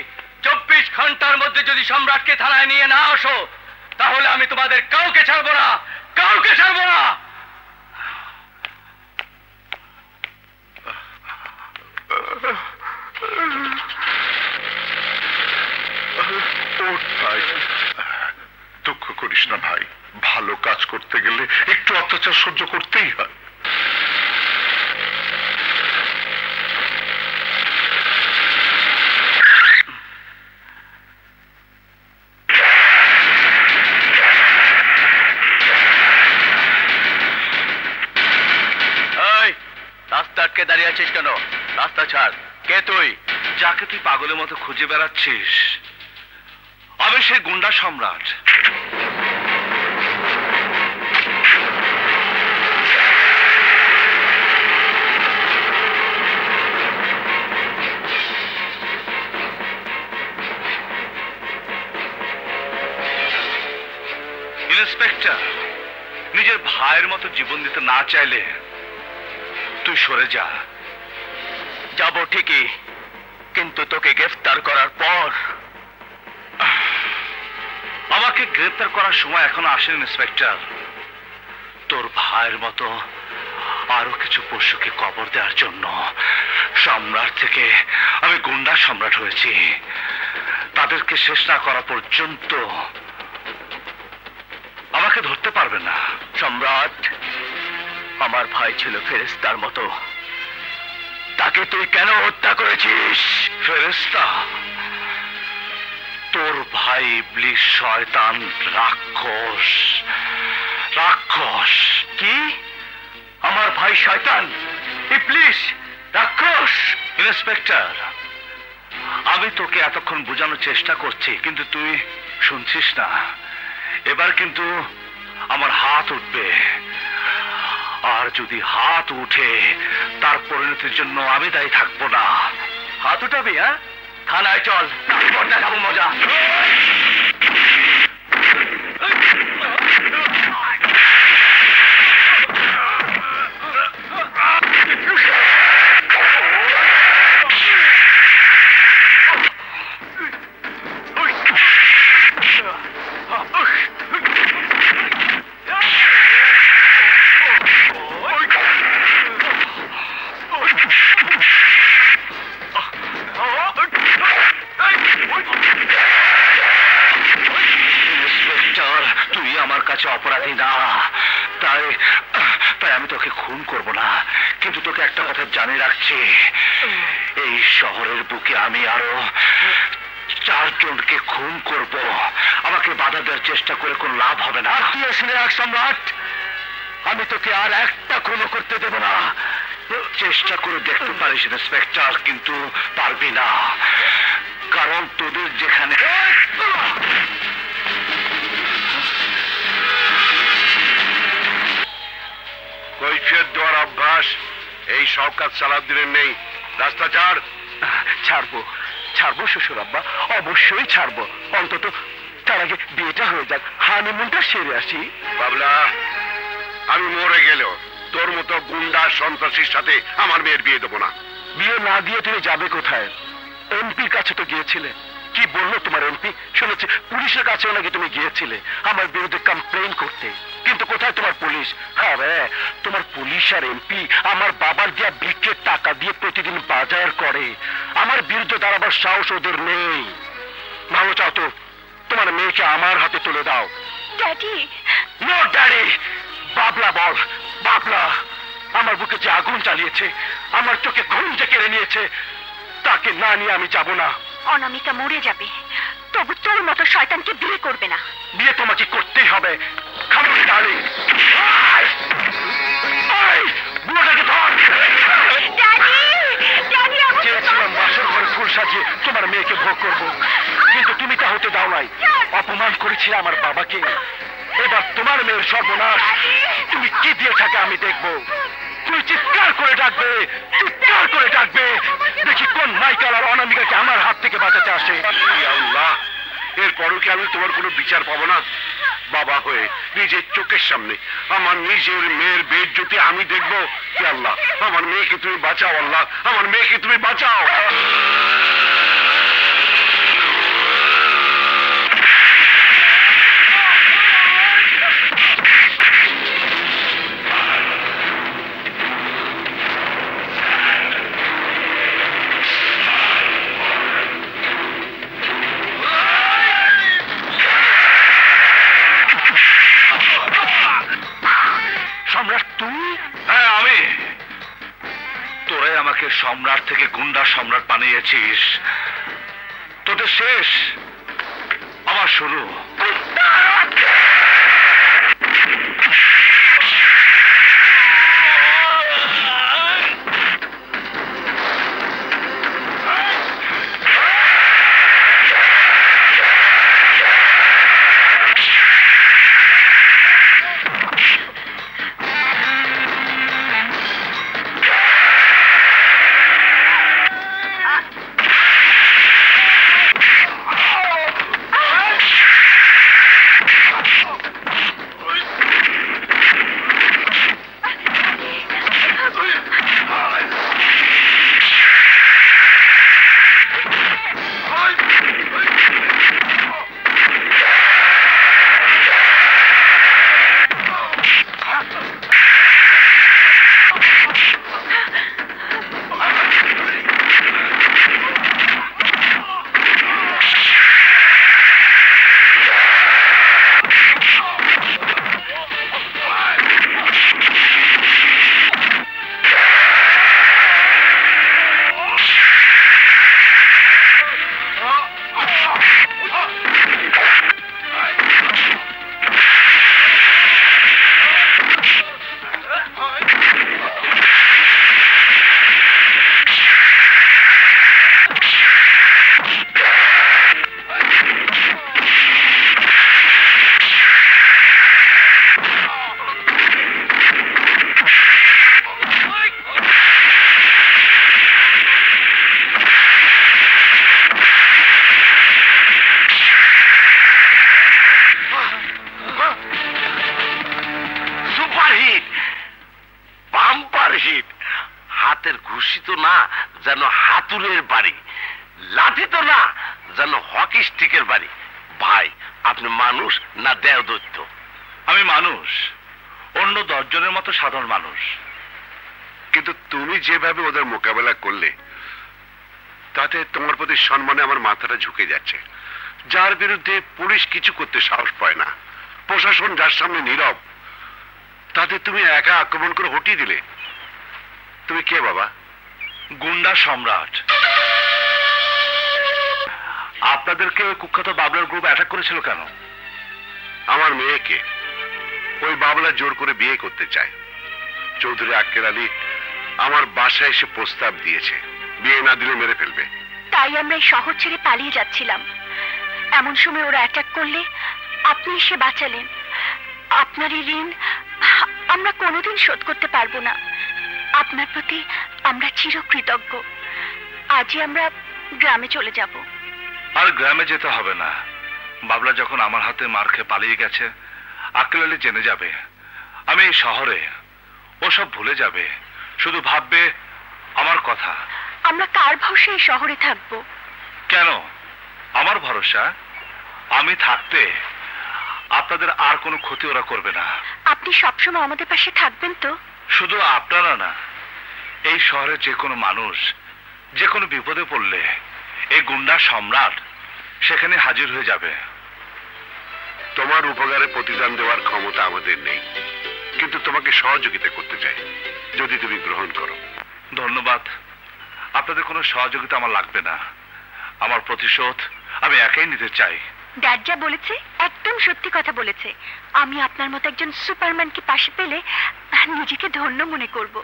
24 ঘন্টার মধ্যে যদি সম্রাটকে থানায় নিয়ে না আসো, তাহলে আমি তোমাদের কাউকে ছাড়বো না, কাউকে ছাড়বো না। ভাই, দুঃখ করিস না ভাই, ভালো কাজ করতে গেলে একটু অত্যাচার সহ্য করতেই হয়। রাস্তা আটকে দাঁড়িয়ে আছিস কেন? রাস্তা ছাড়। কে তুই? যাকে তুই পাগলের মতো খুঁজে বেড়াচ্ছিস, আমি সেই গুন্ডা সম্রাট। ইন্সপেক্টর, নিজের ভাইয়ের মতো জীবন দিতে না চাইলে তুই সরে যা। যাবো ঠিকই, কিন্তু তোকে গ্রেফতার করার পর। আমাকে গ্রেফতার করার সময় এখনো আসেনি ইন্সপেক্টর। তোর ভাইয়ের মতো আরো কিছু পশুকে কবর দেওয়ার জন্য সম্রাট থেকে আমি গুন্ডা সম্রাট হয়েছি। তাদেরকে শেষ না করা পর্যন্ত আমাকে ধরতে পারবে না। সম্রাট আমার ভাই ছিল ফেরেশতার মতো, তাকে তুই কেন হত্যা করেছিস? ফেরেশতা? তোর ভাই ইবলিস, শয়তান, রাক্ষস। রাক্ষস? কি? আমার ভাই শয়তান, ইবলিস, রাক্ষস? ইন্সপেক্টর, আমি তোকে এতক্ষণ বোঝানোর চেষ্টা করছি, কিন্তু তুই শুনছিস না। এবার কিন্তু আমার হাত উঠবে, আর যদি হাত উঠে তার পরিণতির জন্য আমি দায়ী থাকবো না। হাত উঠাবি? হ্যাঁ, থানায় চল, তারপর দেখাবো মজা। অপরাধী না, তাই আমি তোকে খুন করব না, কিন্তু তোকে একটা কথা জানিয়ে রাখছি, এই শহরের বুকে আমি আরো 4 জনকে খুন করব। আমাকে বাধা দেওয়ার চেষ্টা করে কোনো লাভ হবে না। তুই শুনে রাখ সম্রাট, আমি তোকে আর একটা খুনও করতে দেব না। চেষ্টা করে দেখতে পারিস ইন্সপেক্টর, কিন্তু পারবি না, কারণ তোদের যেখানে কৈফিয়ত দেওয়ার অভ্যাস এই শওকত সালাউদ্দিনের নেই। রাস্তা ছাড়। ছাড়বো, ছাড়বো শ্বশুর আব্বা, অবশ্যই ছাড়বো। অন্তত তার আগে বিয়েটা হয়ে যাক, হানিমুনটা সেরে আসি। বাবলা, আমি মরে গেলেও তোর মতো গুন্ডা সন্ত্রাসীর সাথে আমার মেয়ের বিয়ে দেবো না। বিয়ে না দিয়ে তুমি যাবে কোথায়? এমপির কাছে তো গিয়েছিলে, কি বললো তোমার এমপি? শুনেছি পুলিশের কাছেও নাকি তুমি গিয়েছিলে আমার বিরুদ্ধে কমপ্লেইন করতে, কিন্তু কোথায় তোমার পুলিশ? হ্যাঁ রে, তোমার পুলিশ আর এমপি আমার বাবার দেয়া ভিক্ষের টাকা দিয়ে প্রতিদিন বাজার করে, আমার বিরুদ্ধে দাঁড়াবার সাহস ওদের নেই। ভালো চাও তো তোমার মেয়েকে আমার হাতে তুলে দাও। ড্যাডি, নো ড্যাডি, বাবলা বল। বাবলা আমার বুকে যে আগুন জ্বালিয়েছে, আমার চোখে ঘুম যে কেড়ে নিয়েছে, তাকে না নিয়ে আমি যাব না। অনামিকা মরে যাবে, তবু তোর মতো শয়তানকে বিয়ে করবে না। বিয়ে তোমাকে করতেই হবে। বুড়োটাকে ধর। চেয়েছিলাম বাসর ঘরে ফুল সাজিয়ে তোমার মেয়েকে ভোগ করব, কিন্তু তুমি তা হতে দাও নাই। অপমান করেছিলে আমার বাবাকে, এবার তোমার মেয়ের সর্বনাশ। তুমি কি দিয়ে থাকে আমি দেখবো। তুই চিৎকার করে ডাকবে, চিৎকার করে ডাকবে, দেখি কোন মাইকাল আর অনামিকাকে আমার হাত থেকে বাঁচাতে আসে। আল্লাহ, এরপরও কি আমি তোমার কোনো বিচার পাবো না? বাবা হয়ে নিজের চোখের সামনে আমার নিজের মেয়ের বেইজ্জতি আমি দেখবো? কি আল্লাহ, আমার মেয়েকে তুমি বাঁচাও। আল্লাহ, আমার মেয়েকে তুমি বাঁচাও। সম্রাট থেকে গুন্ডা সম্রাট বানিয়েছিস, তোদের শেষ আমার শুরু। হাতের ঘুষি তো না যেন হাতুড়ের বাড়ি, লাঠি তো না যেন হকি স্টিকের বাড়ি। ভাই, আপনি মানুষ না দেওদৈত্য? আমি মানুষ, অন্য 10 জনের মতো সাধারণ মানুষ। কিন্তু তুমি যেভাবে ওদের মোকাবেলা করলে তাতে তোমার প্রতি সম্মানে আমার মাথাটা ঝুঁকে যাচ্ছে। যার বিরুদ্ধে পুলিশ কিছু করতে সাহস পায় না, প্রশাসন যার সামনে নীরব, তাতে তুমি একা আক্রমণ করে হটিয়ে দিলে। তুমি কে বাবা? গুন্ডা সম্রাট। আপনাদেরকে ওই কুখ্যাত বাবলার গ্রুপ অ্যাটাক করেছিল কেন? আমার মেয়েকে ওই বাবলা জোর করে বিয়ে করতে চায়। চৌধুরী আক্কের আলী আমার বাসায় এসে প্রস্তাব দিয়েছে, বিয়ে না দিলে মেরে ফেলবে। তাই আমরা এই শহর ছেড়ে পালিয়ে যাচ্ছিলাম। এমন সময় ওরা অ্যাটাক করলে আপনি এসে বাঁচালেন। আপনার এই ঋণ আমরা কোনোদিন শোধ করতে পারবো না। আপনার প্রতি আমরা চিরকৃতজ্ঞ। আজই আমরা গ্রামে চলে যাব। আর গ্রামে যেতে হবে না। বাবলা যখন আমার হাতে মার খেয়ে পালিয়ে গেছে, আক্কেল আলী জেনে যাবে আমি এই শহরে। ও সব ভুলে যাবে, শুধু ভাববে আমার কথা। আমরা কার ভরসায় এই শহরে থাকবো? কেন আমার ভরসা? আমি থাকতে আপনাদের আর কোনো ক্ষতি ওরা করবে না। আপনি সবসময় আমাদের পাশে থাকবেন তো? শুধু আপনারা না, এই শহরে যে কোনো মানুষ যে কোনো বিপদে পড়লে এই গুন্ডা সম্রাট সেখানে হাজির হয়ে যাবে। তোমার উপকারে প্রতিদান দেওয়ার ক্ষমতা আমাদের নেই, কিন্তু তোমাকে সহযোগিতা করতে চাই, যদি তুমি গ্রহণ করো। ধন্যবাদ। আপনাদের কোনো সহযোগিতা আমার লাগবে না। আমার প্রতিশোধ আমি একাই নিতে চাই। ড্যাড যা বলেছে একদম সত্যি কথা বলেছে। আমি আপনার মতো একজন সুপারম্যানকে পাশে পেলে নিজেকে ধন্য মনে করব।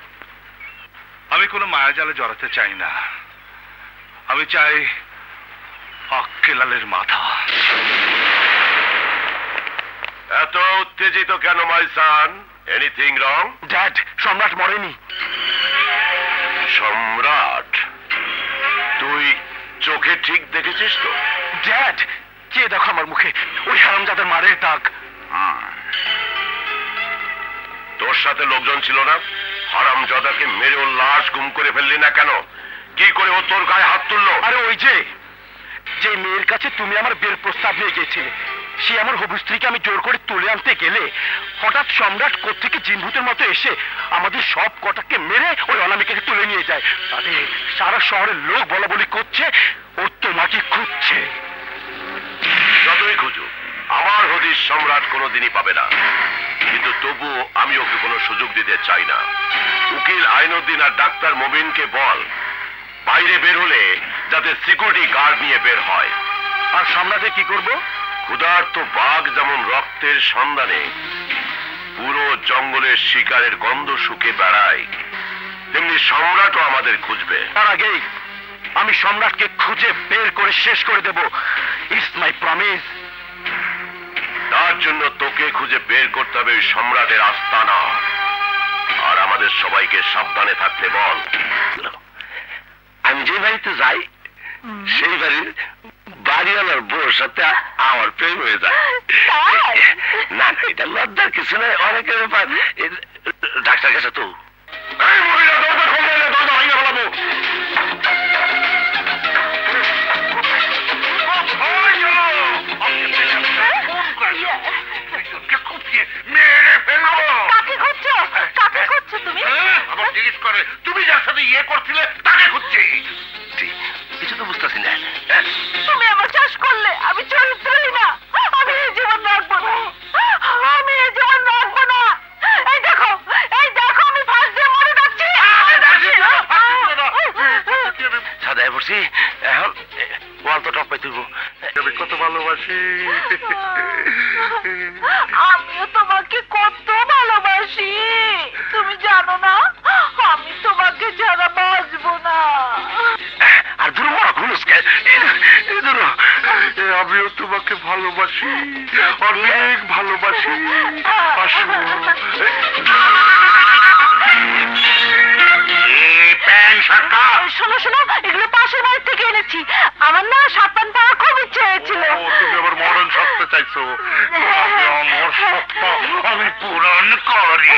আমি কোনো মায়াজালে জড়াতে চাই না। আমি চাই আক্কেলালের মাথা। এত উত্তেজিত কেন মাই সান? Anything wrong? ড্যাড, সম্রাট মরেনি। সম্রাট? তুই চোখে ঠিক দেখেছিস তো? ড্যাড, কে দেখো আমার মুখে ওই হারামজাদার মারের দাগ। তোর সাথে লোকজন ছিল না? হারামজাদাকে মেরে ওর লাশ গুম করে ফেললি না কেন? কি করে ও তোর গায়ে হাত তুললো? আরে ওই যে মেয়ের কাছে তুমি আমার বিয়ের প্রস্তাব নিয়ে গিয়েছিলে, সে আমার হবু স্ত্রীকে আমি জোর করে তুলে আনতে গেলে হঠাৎ সম্রাট কোত্থেকে জিনভূতের মতো এসে আমাদের সব কটাকে মেরে ওই অনামিকাকে তুলে নিয়ে যায়। তাদের সারা শহরের লোক বলা বলি করছে ও তোমাকে খুঁজছে। যতই খুঁজুক আমার হদিস সম্রাট কোনোদিনই পাবে না, কিন্তু তবুও আমি ওকে কোনো সুযোগ দিতে চাই না। উকিল আইনুদ্দিন আর ডাক্তার মবিনকে বল বাইরে বের হলে যাতে সিকিউরিটি গার্ড নিয়ে বের হয়। আর সম্রাটে কি করব? ক্ষুধার্ত বাঘ যেমন রক্তের সন্ধানে পুরো জঙ্গলের শিকারের গন্ধ শুকে বেড়ায়, তেমনি সম্রাটও আমাদের খুঁজবে। তার আগেই আমি সম্রাটকে খুঁজে বের করে শেষ করে দেব। It's my promise. তার জন্য তোকে খুঁজে বের করতে হবে ওই সম্রাটের আস্তানা, আর আমাদের সবাইকে সাবধানে থাকতে বল। আমি যে বাড়িতে যাই সেই বাড়ির বাড়িওয়ালার বউর সাথে আমার প্রেম হয়ে যায়। না এটা লজ্জার কিছু নয়, অনেকের ব্যাপার। ডাক্তার কাছে তো মহিলা দরজা খুলবে না, দরজা ভেঙে ফেলাবো। মেরে ফেলবো। কাকে খুঁজছো? কাকে খুঁজছো তুমি? আবার জিজ্ঞেস করে তুমি যার সাথে ইয়ে করছিলে তাকে খুঁজছি। কিছু তো বুঝতেছি না। তুমি আমার চাষ করলে, আমি চরিত্রই না। আমি এই জীবন রাখবো না, আমি এই জীবন রাখবো না। এই দেখো আমি ফাঁস দিয়ে মরে যাচ্ছি। সাদায় পড়ছি এখন ওয়াল তো টপ পাই তুইব। আমি কত ভালোবাসি। আমিও তোমাকে কত ভালোবাসি, তুমি জানো না? আমি তোমাকে ছাড়া বাঁচবো না। আর দূর বড় খুলুস কে? আমিও তোমাকে ভালোবাসি, অনেক ভালোবাসি। আসো। শোনো এগুলো পাশের বাড়ি থেকে এনেছি। আমার না সাপান পাওয়া খুব ইচ্ছে হয়েছিল। তুমি আবার মরণ সত্য চাইছো? আমার সত্য আমি পূরণ করি।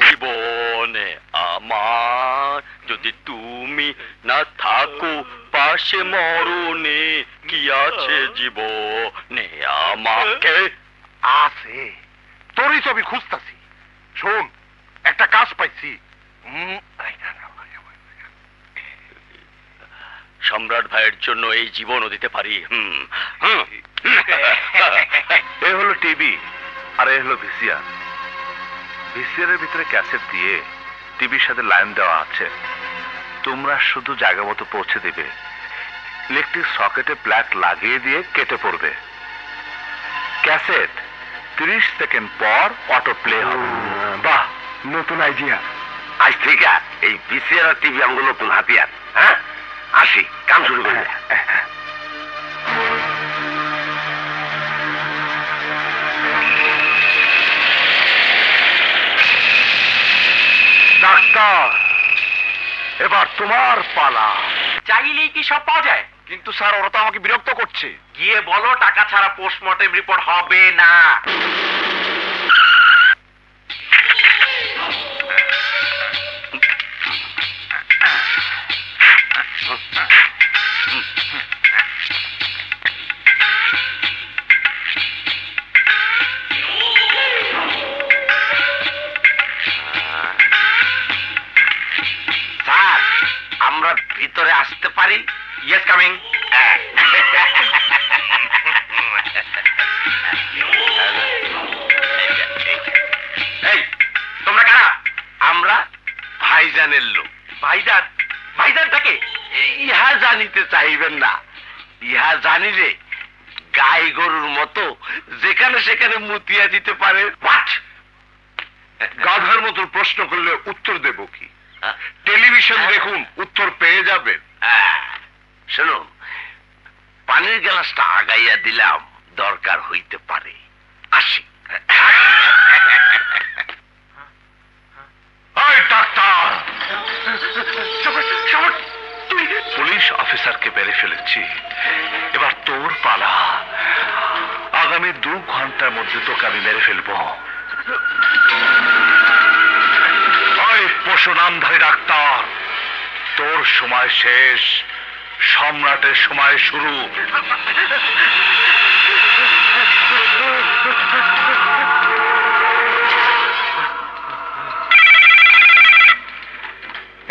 জীবনে আমার যদি তুমি না থাকো পাশে, মরণে কি আছে জীবনে আমাকে? আছে, তোরই তো আমি খুঁজতেছি। শোন, একটা কাজ পাইছি। সম্রাট ভাইয়ের জন্য এই জীবনও দিতে পারি। এ হলো টিভি আর এ হলো ভিসিআর। ভিসিআর এর ভিতরে ক্যাসেট দিয়ে টিভির সাথে লাইন দেওয়া আছে। তোমরা শুধু জায়গা মতো পৌঁছে দেবে, ইলেকট্রিক সকেটে প্লাগ লাগিয়ে দিয়ে কেটে পড়বে। ক্যাসেট 30 সেকেন্ড পর অটো প্লে হবে। বাহ, নতুন আইডিয়া। আজ থেকে এই ভিসিআর আর টিভি আমগুলো নতুন হাতিয়ার। হ্যাঁ, আসি, কাম শুরু করি। ডাক্তার, এবার তোমার পালা। চাইলেই কি সব পাওয়া যায়? কিন্তু স্যার ওরা তো আমাকে বিরক্ত করছে। গিয়ে বলো টাকা ছাড়া পোস্টমর্টেম রিপোর্ট হবে না। স্যার, আমরা ভিতরে আসতে পারি? Yes, coming. আমরা ভাইজানের লোক। ভাইজান? ভাইজান থাকে? ইহা জানিতে চাইবেন না। ইহা জানিলে গাই গরুর মতো যেখানে সেখানে মুতিয়া দিতে পারে। হোয়াট? গাধার মতো প্রশ্ন করলে উত্তর দেব কি? টেলিভিশন দেখুন, উত্তর পেয়ে যাবেন। শুনুন, পানির গ্লাসটা আগাইয়া দিলাম, দরকার হইতে পারে। আসি। ডাক্তার, পুলিশ অফিসারকে মেরে ফেলেছি, এবার তোর পালা। আগামী 2 ঘন্টার মধ্যে তোকে আমি মেরে ফেলবো। পশু নামধারী ডাক্তার, তোর সময় শেষ, সম্রাটের সময় শুরু।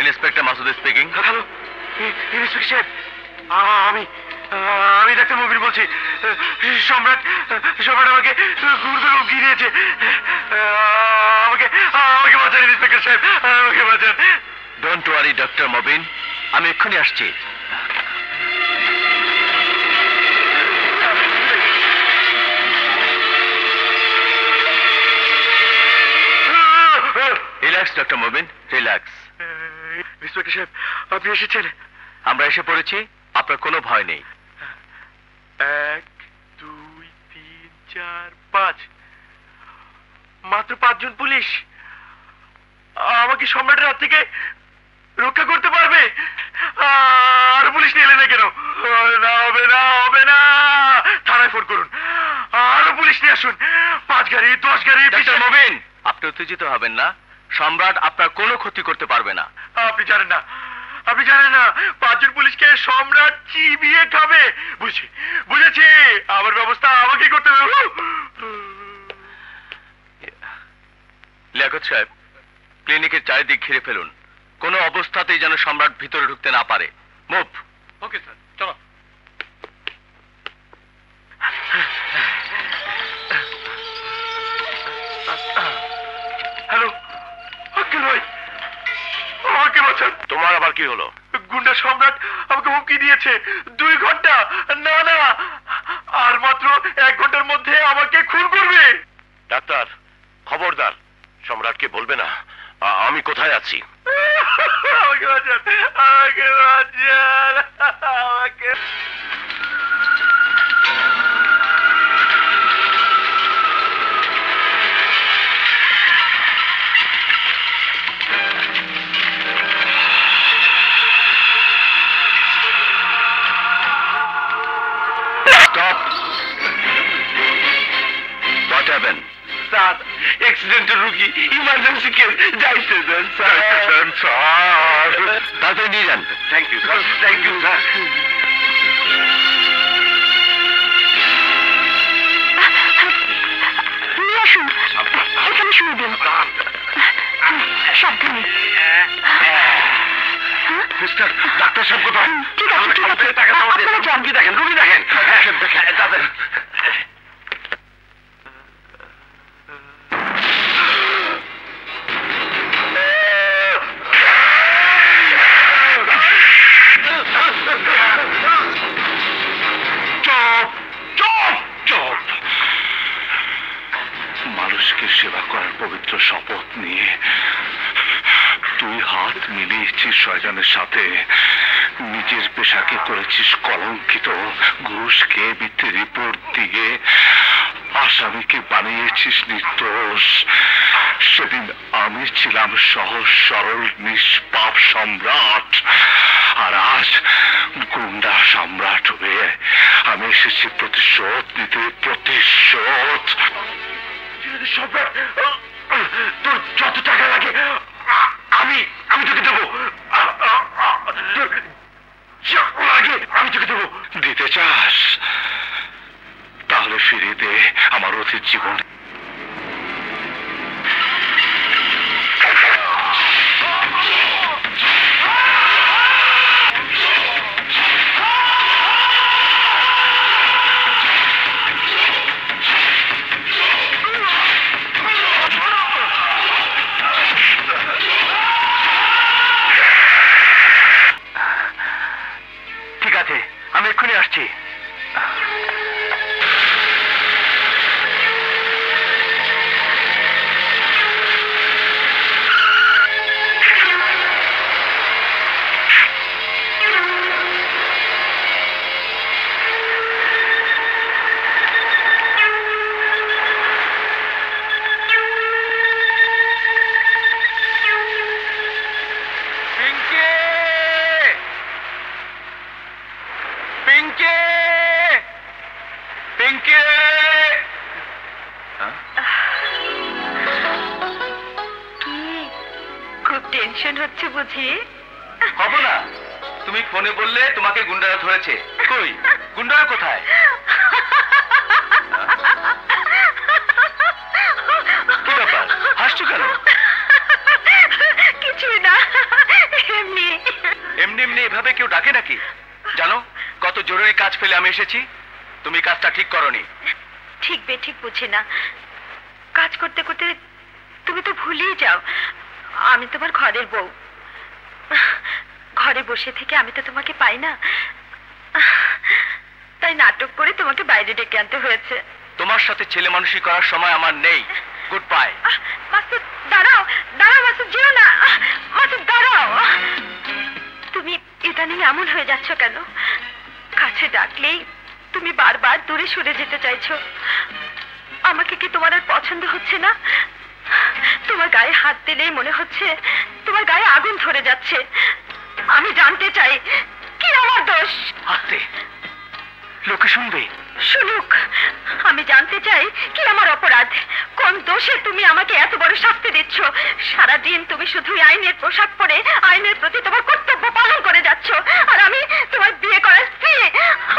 Inspector Masud speaking. Hello inspector সাহেব, আমি ডাক্তার মুবিন বলছি। সম্রাট আমাকে গুরুতর হুমকি দিয়েছে। আমাকে বাঁচান ইন্সপেক্টর সাহেব, আমাকে বাঁচান। ডোন্ট ওয়ারি ডক্টর মবিন, আমি এক্ষুনি আসছি। Relax doctor Mobin, relax. Inspector সাহেব, আপনি এসেছেন? আমরা এসে পড়েছি, আপনার কোনো ভয় নেই। 1 2 3 4 5, মাত্র 5 জন পুলিশ আমাকে সম্রাটের হাত থেকে রক্ষা করতে পারবে? আর পুলিশ নিয়ে এলে না কেন? হবে না, থানায় ফোন করুন, আরো পুলিশ নিয়ে আসুন। 5 গাড়ি 10 গাড়ি। ডক্টর মবিন, আপনি উত্তেজিত হবেন না, সম্রাট আপনার কোনো ক্ষতি করতে পারবে না। আপনি জানেন না 5 জন পুলিশকে সম্রাট চিবিয়ে খাবে। বুঝেছি, আমার ব্যবস্থা আমাকে করতে হবে। লিয়াকত সাহেব, ক্লিনিকের চারিদিক ঘিরে ফেলুন, কোনো অবস্থাতেই যেন সম্রাট ভিতরে ঢুকতে না পারে। মুভ। ওকে স্যার, চলো। হ্যালো আঙ্কেল ভাই, আমাকে বাঁচান। তোমার আবার কি হলো? গুন্ডা সম্রাট আমাকে হুমকি দিয়েছে 2 ঘন্টা, না আর মাত্র 1 ঘন্টার মধ্যে আমাকে খুন করবে। ডাক্তার, খবরদার সম্রাটকে বলবে না আমি কোথায় আছি। আমাকে বাঁচান, আমাকে বাঁচান, আমাকে। What happened? স্যার, অ্যাক্সিডেন্টের রুগী, ইমার্জেন্সি কেস, যাইতে দেন স্যার। তাড়াতাড়ি নিয়ে যান। Thank you sir, thank you sir. নিয়ে আসুন, এখানে শুয়ে দিন। সাবধানে। মিস্টার, ডাক্তার সাহেব কোথায়? ঠিক আছে, আপনারা যান। রুগী দেখেন। তাদের মানুষকে সেবা করার পবিত্র শপথ নিয়ে তুই হাত মিলিয়েছিস শয়তানের সাথে, নিজের পেশাকে করেছিস কলঙ্কিত, ঘুষকে মিথ্যে রিপোর্ট দিয়ে আসামিকে বানিয়েছিস নির্দোষ। সেদিন আমি ছিলাম সহজ সরল নিষ্পাপ সম্রাট, আর আজ গুন্ডা সম্রাট হয়ে আমি এসেছি প্রতিশোধ নিতে, প্রতিশোধ। সম্রাট, তোর যত টাকা লাগে আমি তোকে দেবো, লাগে আমি তোকে দেবো। দিতে চাস? তাহলে ফিরিয়ে দে আমার অতীত জীবন। হচ্ছে বুঝি? হব না, তুমি ফোনে বললে তোমাকে গুন্ডারা ধরেছে। কই গুন্ডারা কোথায়? কি ব্যাপার, হাসছো কেন? কিছুই না, এমনি। এমনি এমনি এভাবে কেউ ডাকে নাকি? জানো কত জরুরি কাজ ফেলে আমি এসেছি, তুমি কাজটা ঠিক করনি। ঠিক বেঠিক বুঝি না, কাজ করতে করতে তুমি তো ভুলেই যাও আমি তোমার ঘরের বউ। ঘরে বসে থেকে আমি তো তোমাকে পাই না, তাই নাটক করে তোমাকে বাইরে ডেকে আনতে হয়েছে। তোমার সাথে ছেলে মানুষই করার সময় আমার নেই। Good bye. মাসুদ দাঁড়াও, দাঁড়াও মাসুদ, যেও না। মাসুদ দাঁড়াও। তুমি ইদানিং এমন হয়ে যাচ্ছ কেন? কাছে ডাকলেই তুমি বারবার দূরে সরে যেতে চাইছো। আমাকে কি তোমার আর পছন্দ হচ্ছে না? তোমার গায়ে হাত দিলেই মনে হচ্ছে তোমার গায়ে আগুন ধরে যাচ্ছে। আমি জানতে চাই কি আমার দোষ? হাতে লোকে শুনবে। শুনুক, আমি জানতে চাই কি আমার অপরাধ, কোন দোষে তুমি আমাকে এত বড় শাস্তি দিচ্ছ। সারাদিন তুমি শুধুই আইনের পোশাক পরে আইনের প্রতি তোমার কর্তব্য পালন করে যাচ্ছ, আর আমি তোমার বিয়ে করার স্ত্রী,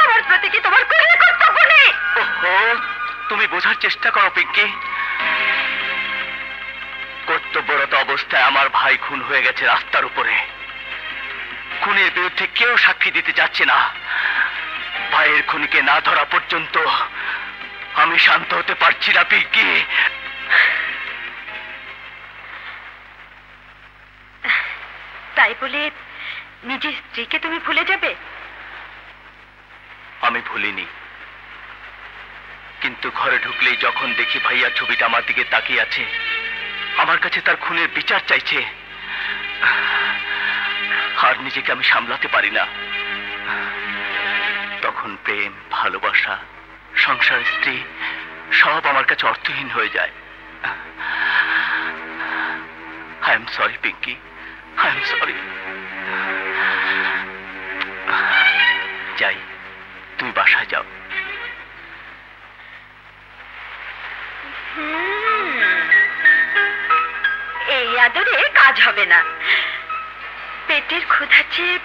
আমার প্রতি কি তোমার কোনো কর্তব্য নেই? ওহো, তুমি বোঝার চেষ্টা করো পিঙ্কি। কর্তব্যরত অবস্থায় আমার ভাই খুন হয়ে গেছে রাস্তার উপরে। খুনের বিরুদ্ধে কেউ সাক্ষী দিতে যাচ্ছে না। ভাইয়ের খুনিকে না ধরা পর্যন্ত আমি শান্ত হতে পারছি না পিঙ্কি। তাই বলে নিজের স্ত্রীকে তুমি ভুলে যাবে? আমি ভুলিনি, কিন্তু ঘরে ঢুকলেই যখন দেখি ভাইয়া ছবিটা আমার দিকে তাকিয়ে আছে, আমার কাছে তার খুনের বিচার চাইছে, আর নিজেকে আমি সামলাতে পারি না। তখন প্রেম, ভালোবাসা, সংসার, স্ত্রী সব আমার কাছে অর্থহীন হয়ে যায়। I am sorry Pinky, I am sorry. যাই, তুমি বাসায় যাও। এই আদরে কাজ হবে না। পেটের ক্ষুধা চেয়ে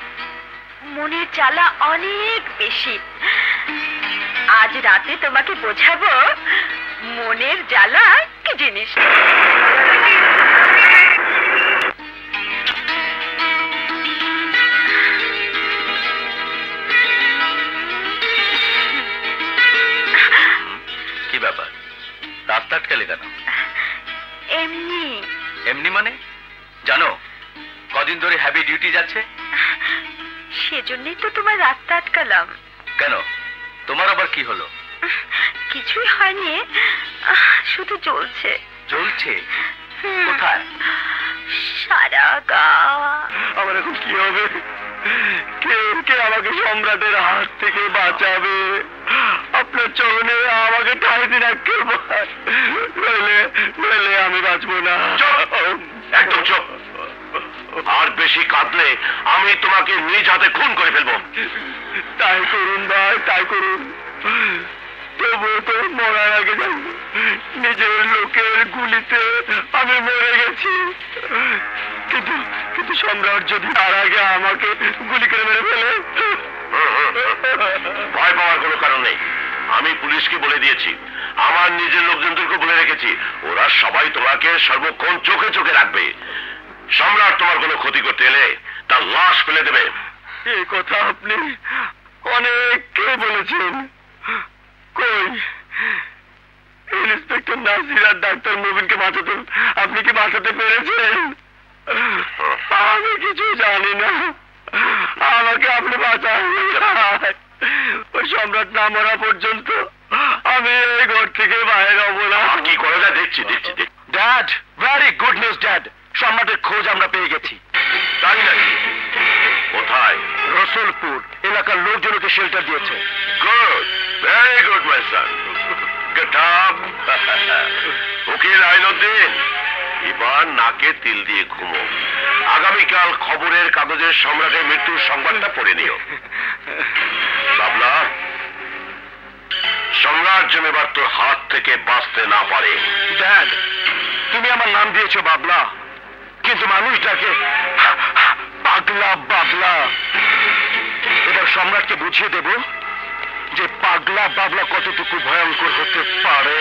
মনের জ্বালা অনেক বেশি। আজ রাতে তোমাকে বোঝাবো মনের জ্বালা কি জিনিস। কি ব্যাপার, রাস্তা আটকালে কেন? এমনি। এমনি মানে? জানো কদিন ধরে হ্যাভি ডিউটি যাচ্ছে? সেজন্যই তো তোমার রাস্তা আটকালাম। কেন, তোমার আবার কি হলো? কিছুই হয়নি, শুধু জ্বলছে। জ্বলছে? কোথায়? সারা গা। আমার এখন কি হবে? কে আমাকে সম্রাটের হাত থেকে বাঁচাবে? আপনার চরণে আমাকে ঠাই দিন একের বার, নইলে আমি বাঁচবো না। একদম চুপ। আর বেশি কাঁদলে আমি তোমাকে নিজ হাতে খুন করে ফেলবো। তাই করুন ভাই, তাই করুন। তবুও তো মরার আগে জানবো নিজের লোকের গুলিতে আমি মরে গেছি। কিন্তু সম্রাট যদি তার আগে আমাকে গুলি করে মেরে ফেলে? ভয় পাওয়ার কোনো কারণ নেই। আমি পুলিশকে বলে দিয়েছি, আমার নিজের লোকজনদেরকে বলে রেখেছি, ওরা সবাই তোমাকে সর্বক্ষণ চোখে চোখে রাখবে। সম্রাট তোমার কোনো ক্ষতি করতে এলে তার লাশ ফেলে দেবে। এই কথা আপনি অনেককে বলেছেন। কই ইন্সপেক্টর নাসির আর ডাক্তার মুবিনকে বাঁচাতে আপনি কি বাঁচাতে পেরেছেন? আমি কিছু জানি না, আমাকে আপনি বাঁচান। ওই সম্রাট না মরা পর্যন্ত আমি এই ঘর থেকে বাইরে হব না। কি করা যায় দেখছি। Dad, very good news dad. সম্রাটের খোঁজ আমরা পেয়ে গেছি। তাই নাকি? কোথায়? রসুলপুর এলাকার লোকজনকে শেল্টার দিয়েছে। Good, very good my Son. Good job. উকিল আইনুদ্দিন, এবার নাকে তিল দিয়ে ঘুমো। আগামীকাল খবরের কাগজের সম্রাটের মৃত্যুর সংবাদটা পড়ে নিও। বাবলা, সম্রাট যেন এবার তোর হাত থেকে বাঁচতে না পারে। ড্যাড, তুমি আমার নাম দিয়েছো বাবলা, কিন্তু মানুষ ডাকে পাগলা বাবলা। এবার সম্রাটকে বুঝিয়ে দেব যে পাগলা বাবলা কতটুকু ভয়ঙ্কর হতে পারে।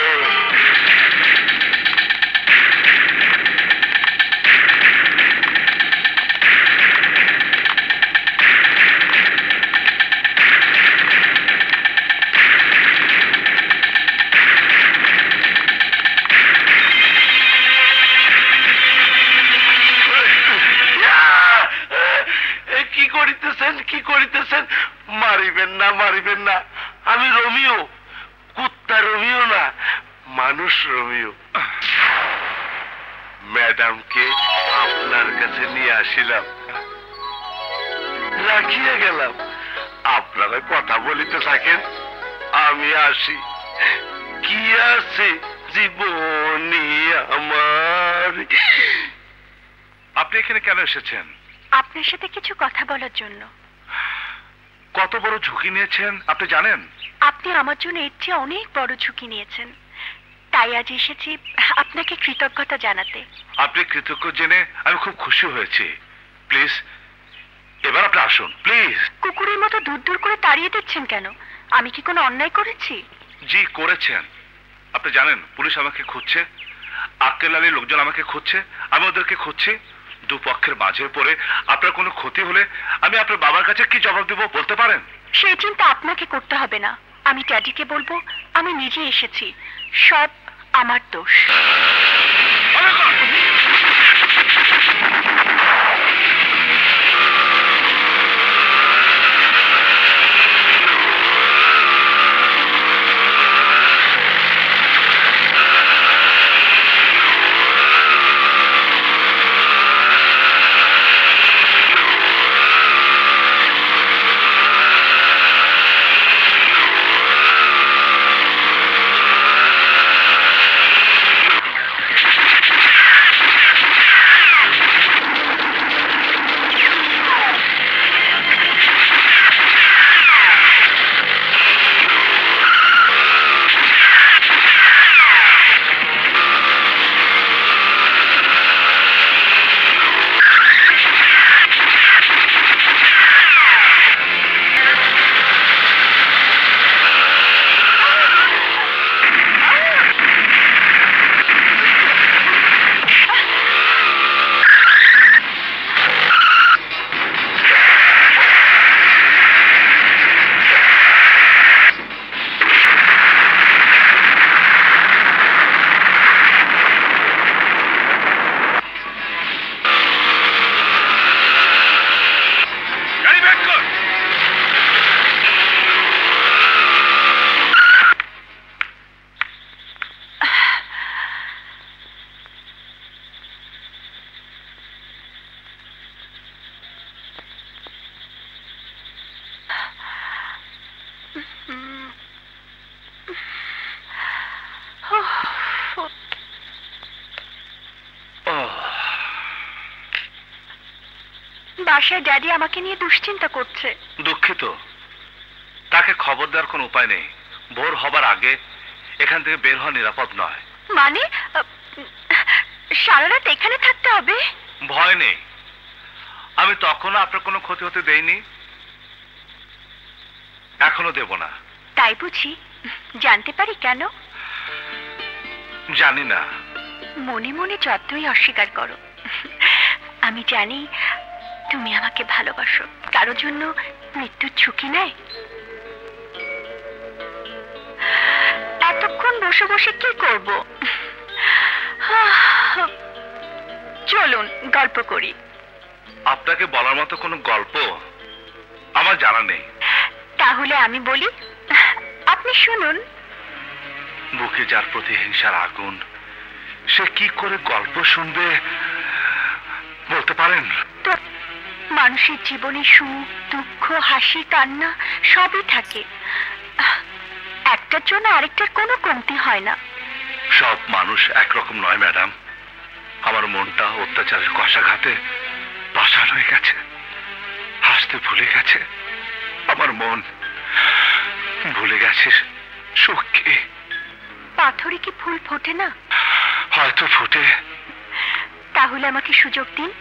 কি করিতেছেন, কি করিতেছেন? মারিবেন না, মারিবেন না। আমি রোমিও, কুত্তা রোমিও না, মানুষ রোমিও। ম্যাডামকে আপনার কাছে নিয়ে আসিলাম, রাখিয়ে গেলাম। আপনারা কথা বলিতে থাকেন, আমি আসি। কি আছে জীবনে আমার? আপনি এখানে কেন এসেছেন? আপনার সাথে কিছু কথা বলার জন্য। কত বড় ঝুঁকি নিয়েছেন আপনি জানেন? আপনি আমার জন্য এর চেয়ে অনেক বড় ঝুঁকি নিয়েছেন, তাই আজ এসেছি আপনাকে কৃতজ্ঞতা জানাতে। আপনি কৃতজ্ঞ জেনে আমি খুব খুশি হয়েছি। প্লিজ এবার আপনি আসুন, প্লিজ। কুকুরের মতো দূর দূর করে তাড়িয়ে দিচ্ছেন কেন? আমি কি কোনো অন্যায় করেছি? জি করেছেন। আপনি জানেন পুলিশ আমাকে খুঁজছে, আক্কেল আলীর লোকজন আমাকে খুঁজছে, আমি ওদেরকে খুঁজছি। দুপক্ষের মাঝে পড়ে আপনার কোনো ক্ষতি হলে আমি আপনার বাবার কাছে কি জবাব দেব বলতে পারেন? সেই চিন্তা আপনাকে করতে হবে না। আমি ড্যাডিকে বলবো আমি নিজে এসেছি, সব আমার দোষ। বাসায় ড্যাডি আমাকে নিয়ে দুশ্চিন্তা করছে। দুঃখিত, তাকে খবর দেওয়ার কোনো উপায় নেই। ভোর হবার আগে এখান থেকে বের হওয়া নিরাপদ নয়। মানে সারা রাত এখানে থাকতে হবে? ভয় নেই, আমি তখনও আপনার কোনো ক্ষতি হতে দেইনি, এখনো দেব না। তাই বুঝি? জানতে পারি কেন? জানি না। মনে মনে যতই অস্বীকার করো, আমি জানি তুমি আমাকে ভালোবাসো। কারোর জন্য মৃত্যুর ঝুঁকি নেয়। এতক্ষণ বসে বসে কি করব? চলুন গল্প করি। আপনাকে বলার মতো কোনো গল্প আমার জানা নেই। তাহলে আমি বলি, আপনি শুনুন। বুকে যার প্রতি হিংসার আগুন, সে কি করে গল্প শুনবে বলতে পারেন? তো মানুষের জীবনে সুখ দুঃখ হাসি কান্না সবই থাকে, একটার জন্য আরেকটার কোনো কমতি হয় না। সব মানুষ একরকম নয় ম্যাডাম। আমার মনটা অত্যাচারের কষাঘাতে পাষাণ হয়ে গেছে, হাসতে ভুলে গেছে। আমার মন ভুলে গেছে সুখ কি। পাথরে কি ফুল ফোটে না? হয়তো ফুটে। তাহলে আমাকে সুযোগ দিন,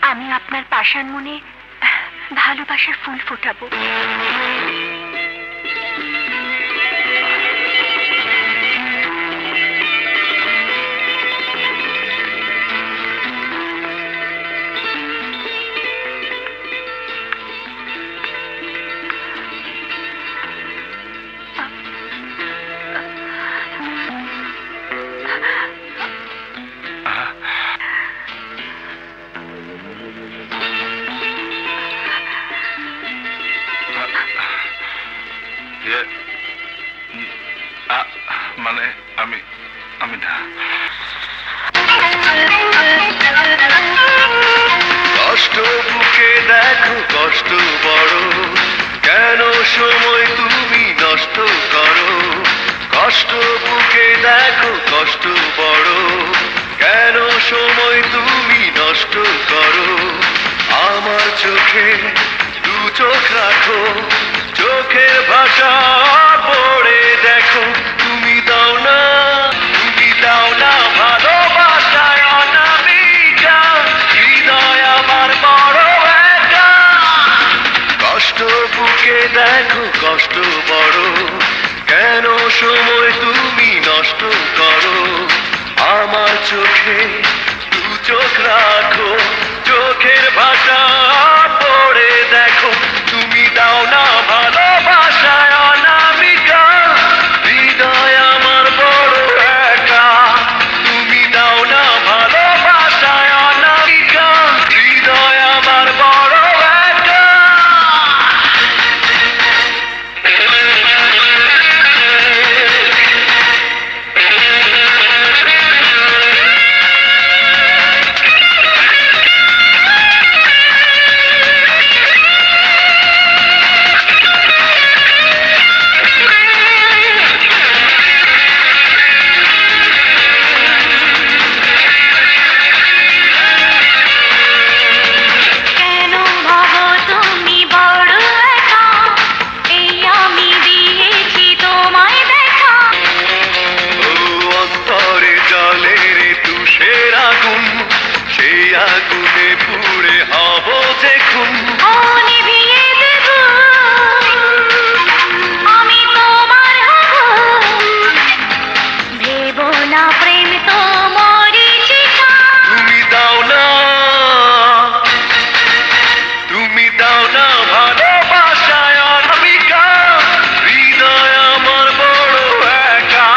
আমি আপনার পাষাণ মনে ভালোবাসার ফুল ফোটাবো। মানে আমি না। কষ্ট বুকে দেখো কষ্ট বড়, কেন সময় তুমি নষ্ট করো? কষ্ট বুকে দেখো কষ্ট বড়, কেন সময় তুমি নষ্ট করো? আমার চোখে দু চোখ রাখো, চোখের ভাষা পড়ে দেখো। তুমি দাও না ভালোবাসায় অনামিকা, হৃদয় আমার বড় একা। কষ্ট বুকে দেখো কষ্ট বড়, কেন সময় তুমি নষ্ট করো? আমার চোখে দু চোখ রাখো, চোখের ভাষা পড়ে দেখো। তুমি দাও না ভালোবাসায় অনামিকা, হৃদয় আমার বড় একা। তুমি দাও না ভালোবাসায় অনামিকা, হৃদয় আমার বড় একা। কেন ভাবো তুমি বড় একা, এই আমি দিয়েছি তোমায় দেখা। ও অন্তরে জলে রে তুষের আগুন, সেই আগুনে পুড়ে হব যে খুন। ও নিভিয়ে দেব, আমি তোমার হব। ভেবো না প্রেম তো মরীচিকা। তুমি দাও না ভালোবাসায় অনামিকা, হৃদয় আমার বড় একা।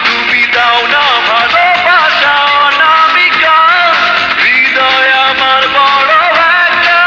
তুমি দাও না ভালোবাসায় অনামিকা, হৃদয় আমার বড় একা।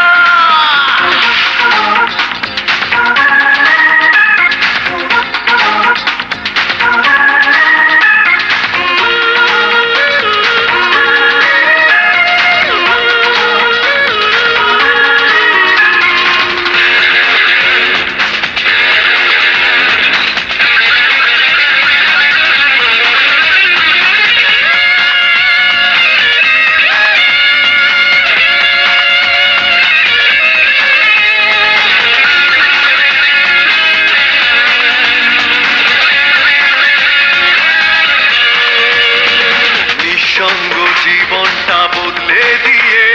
নিঃসঙ্গ জীবনটা বদলে দিয়ে,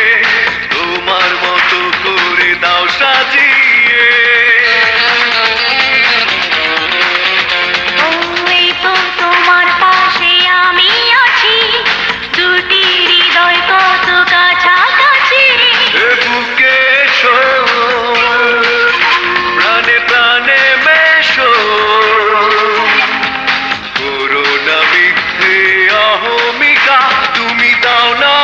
তোমার মতো করে দাও সাজিয়ে। ও এই তো তোমার পাশে আমি আছি, দুটি হৃদয় কত কাছাকাছি। এ বুকে এসো, প্রাণে প্রাণে মেশো, করোনা মিথ্যে অহমিকা। তুমি দাও না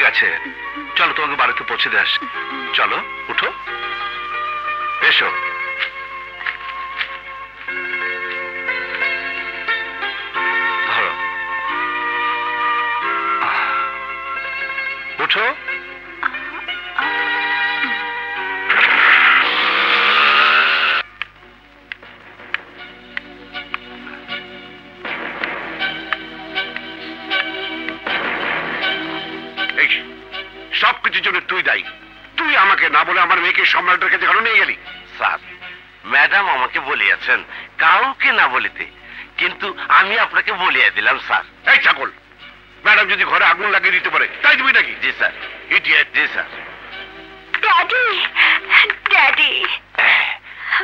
গেছে, চলো তোমাকে বাড়িতে পৌঁছে দিয়ে আসি। চলো, উঠো, এসো। ধরো, উঠো। সবকিছুর জন্য তুই দায়ী। তুই আমাকে না বলে আমার মেয়েকে সম্রাটের কাছে কেন নিয়ে গেলি? স্যার, ম্যাডাম আমাকে বলিয়াছেন কাউকে না বলিতে, কিন্তু আমি আপনাকে বলিয়া দিলাম স্যার। এই ছাগল, ম্যাডাম যদি ঘরে আগুন লাগিয়ে দিতে পারে তাই তুমি নাকি? জি স্যার। ইডিয়েট। জি স্যার। Daddy, daddy.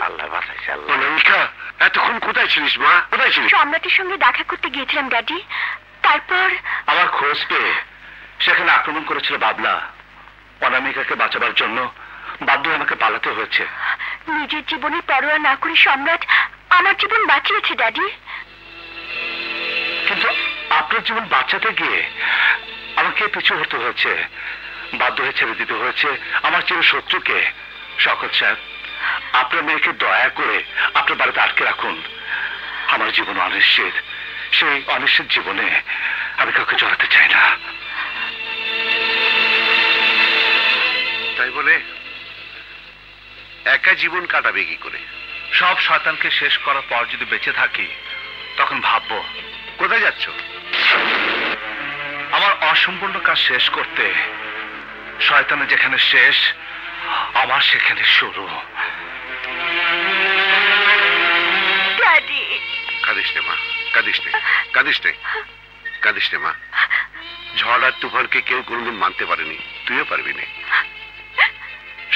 আল্লাহ বাঁচাইছে, আল্লাহ। অনামিকা, এতক্ষণ কোথায় ছিলিস মা? কোথায় ছিলিস? সম্রাটের সঙ্গে দেখা করতে গিয়েছিলাম ড্যাডি। তারপর আমার খোঁজ পেয়ে সেখানে আক্রমণ করেছিল বাবলা। অনামিকাকে বাঁচাবার জন্য বাধ্য হয়ে আমাকে পালাতে হয়েছে। নিজের জীবনে পরোয়া না করে সম্রাট আমার জীবন বাঁচিয়েছে ড্যাডি। কিন্তু আপনার জীবন বাঁচাতে গিয়ে আমাকে পিছু হতে হয়েছে, বাধ্য হয়ে ছেড়ে দিতে হয়েছে আমার চির শত্রুকে। শওকত সাহেব, আপনার মেয়েকে দয়া করে আপনার বাড়িতে আটকে রাখুন। আমার জীবন অনিশ্চিত, সেই অনিশ্চিত জীবনে আমি কাউকে জড়াতে চাই না। তাই বলে একা জীবন কাটাবে কি করে? সব শয়তানকে শেষ করার পর যদি বেঁচে থাকি, তখন ভাববো কোথায় যাচ্ছ? আমার অসম্পূর্ণ কাজ শেষ করতে। শয়তানের যেখানে শেষ, আমার সেখানে শুরু। ড্যাডি, কাঁদিস নে মা, কাঁদিস নে, কাঁদিস নে, কাঁদিস নে মা। ঝড় আর তুফানকে কেউ কোনোদিন মানতে পারেনি, তুইও পারবি না।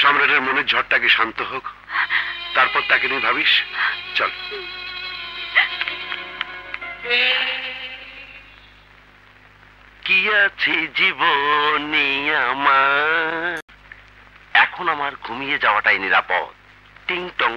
সম্রাটের মনের ঝড়টাকে শান্ত হোক, তারপর তাকে নিয়ে ভাবিস। চল। কি আছে জীবনে আমার, এখন আমার ঘুমিয়ে যাওয়াটাই নিরাপদ। টিং টং।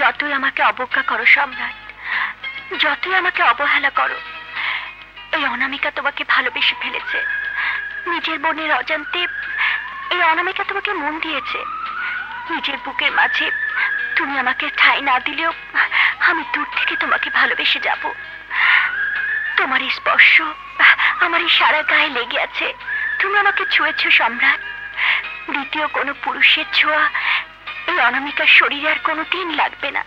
যতই আমাকে অবজ্ঞা করো সম্রাট, যতই আমাকে অবহেলা করো, এই অনামিকা তোমাকে ভালোবেসে ফেলেছে। নিজের বোনের অজান্তে এই অনামিকা তোমাকে মন দিয়েছে। নিজের বুকের মাঝে তুমি আমাকে ঠাঁই না দিলেও আমি দূর থেকে তোমাকে ভালোবেসে যাব। তোমার এই স্পর্শ আমার এই সারা গায়ে লেগে আছে। তুমি আমাকে ছুঁয়েছ সম্রাট। দ্বিতীয় কোনো পুরুষের ছোঁয়া এই অনামিকার শরীরে আর কোনোদিন লাগবে না।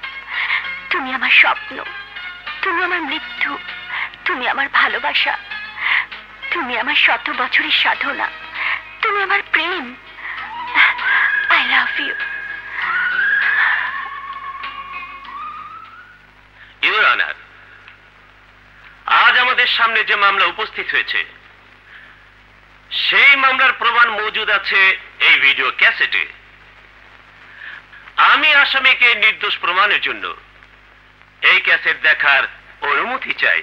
তুমি আমার স্বপ্ন, তুমি আমার মৃত্যু, তুমি আমার ভালোবাসা, তুমি আমার 100 বছরের সাধনা, তুমি আমার প্রেম। I love you. Your honour, আজ আমাদের সামনে যে মামলা উপস্থিত হয়েছে, সেই মামলার প্রমাণ মজুদ আছে এই ভিডিও ক্যাসেটে। আমি আসামিকে নির্দোষ প্রমাণের জন্য এই ক্যাসেট দেখার অনুমতি চাই।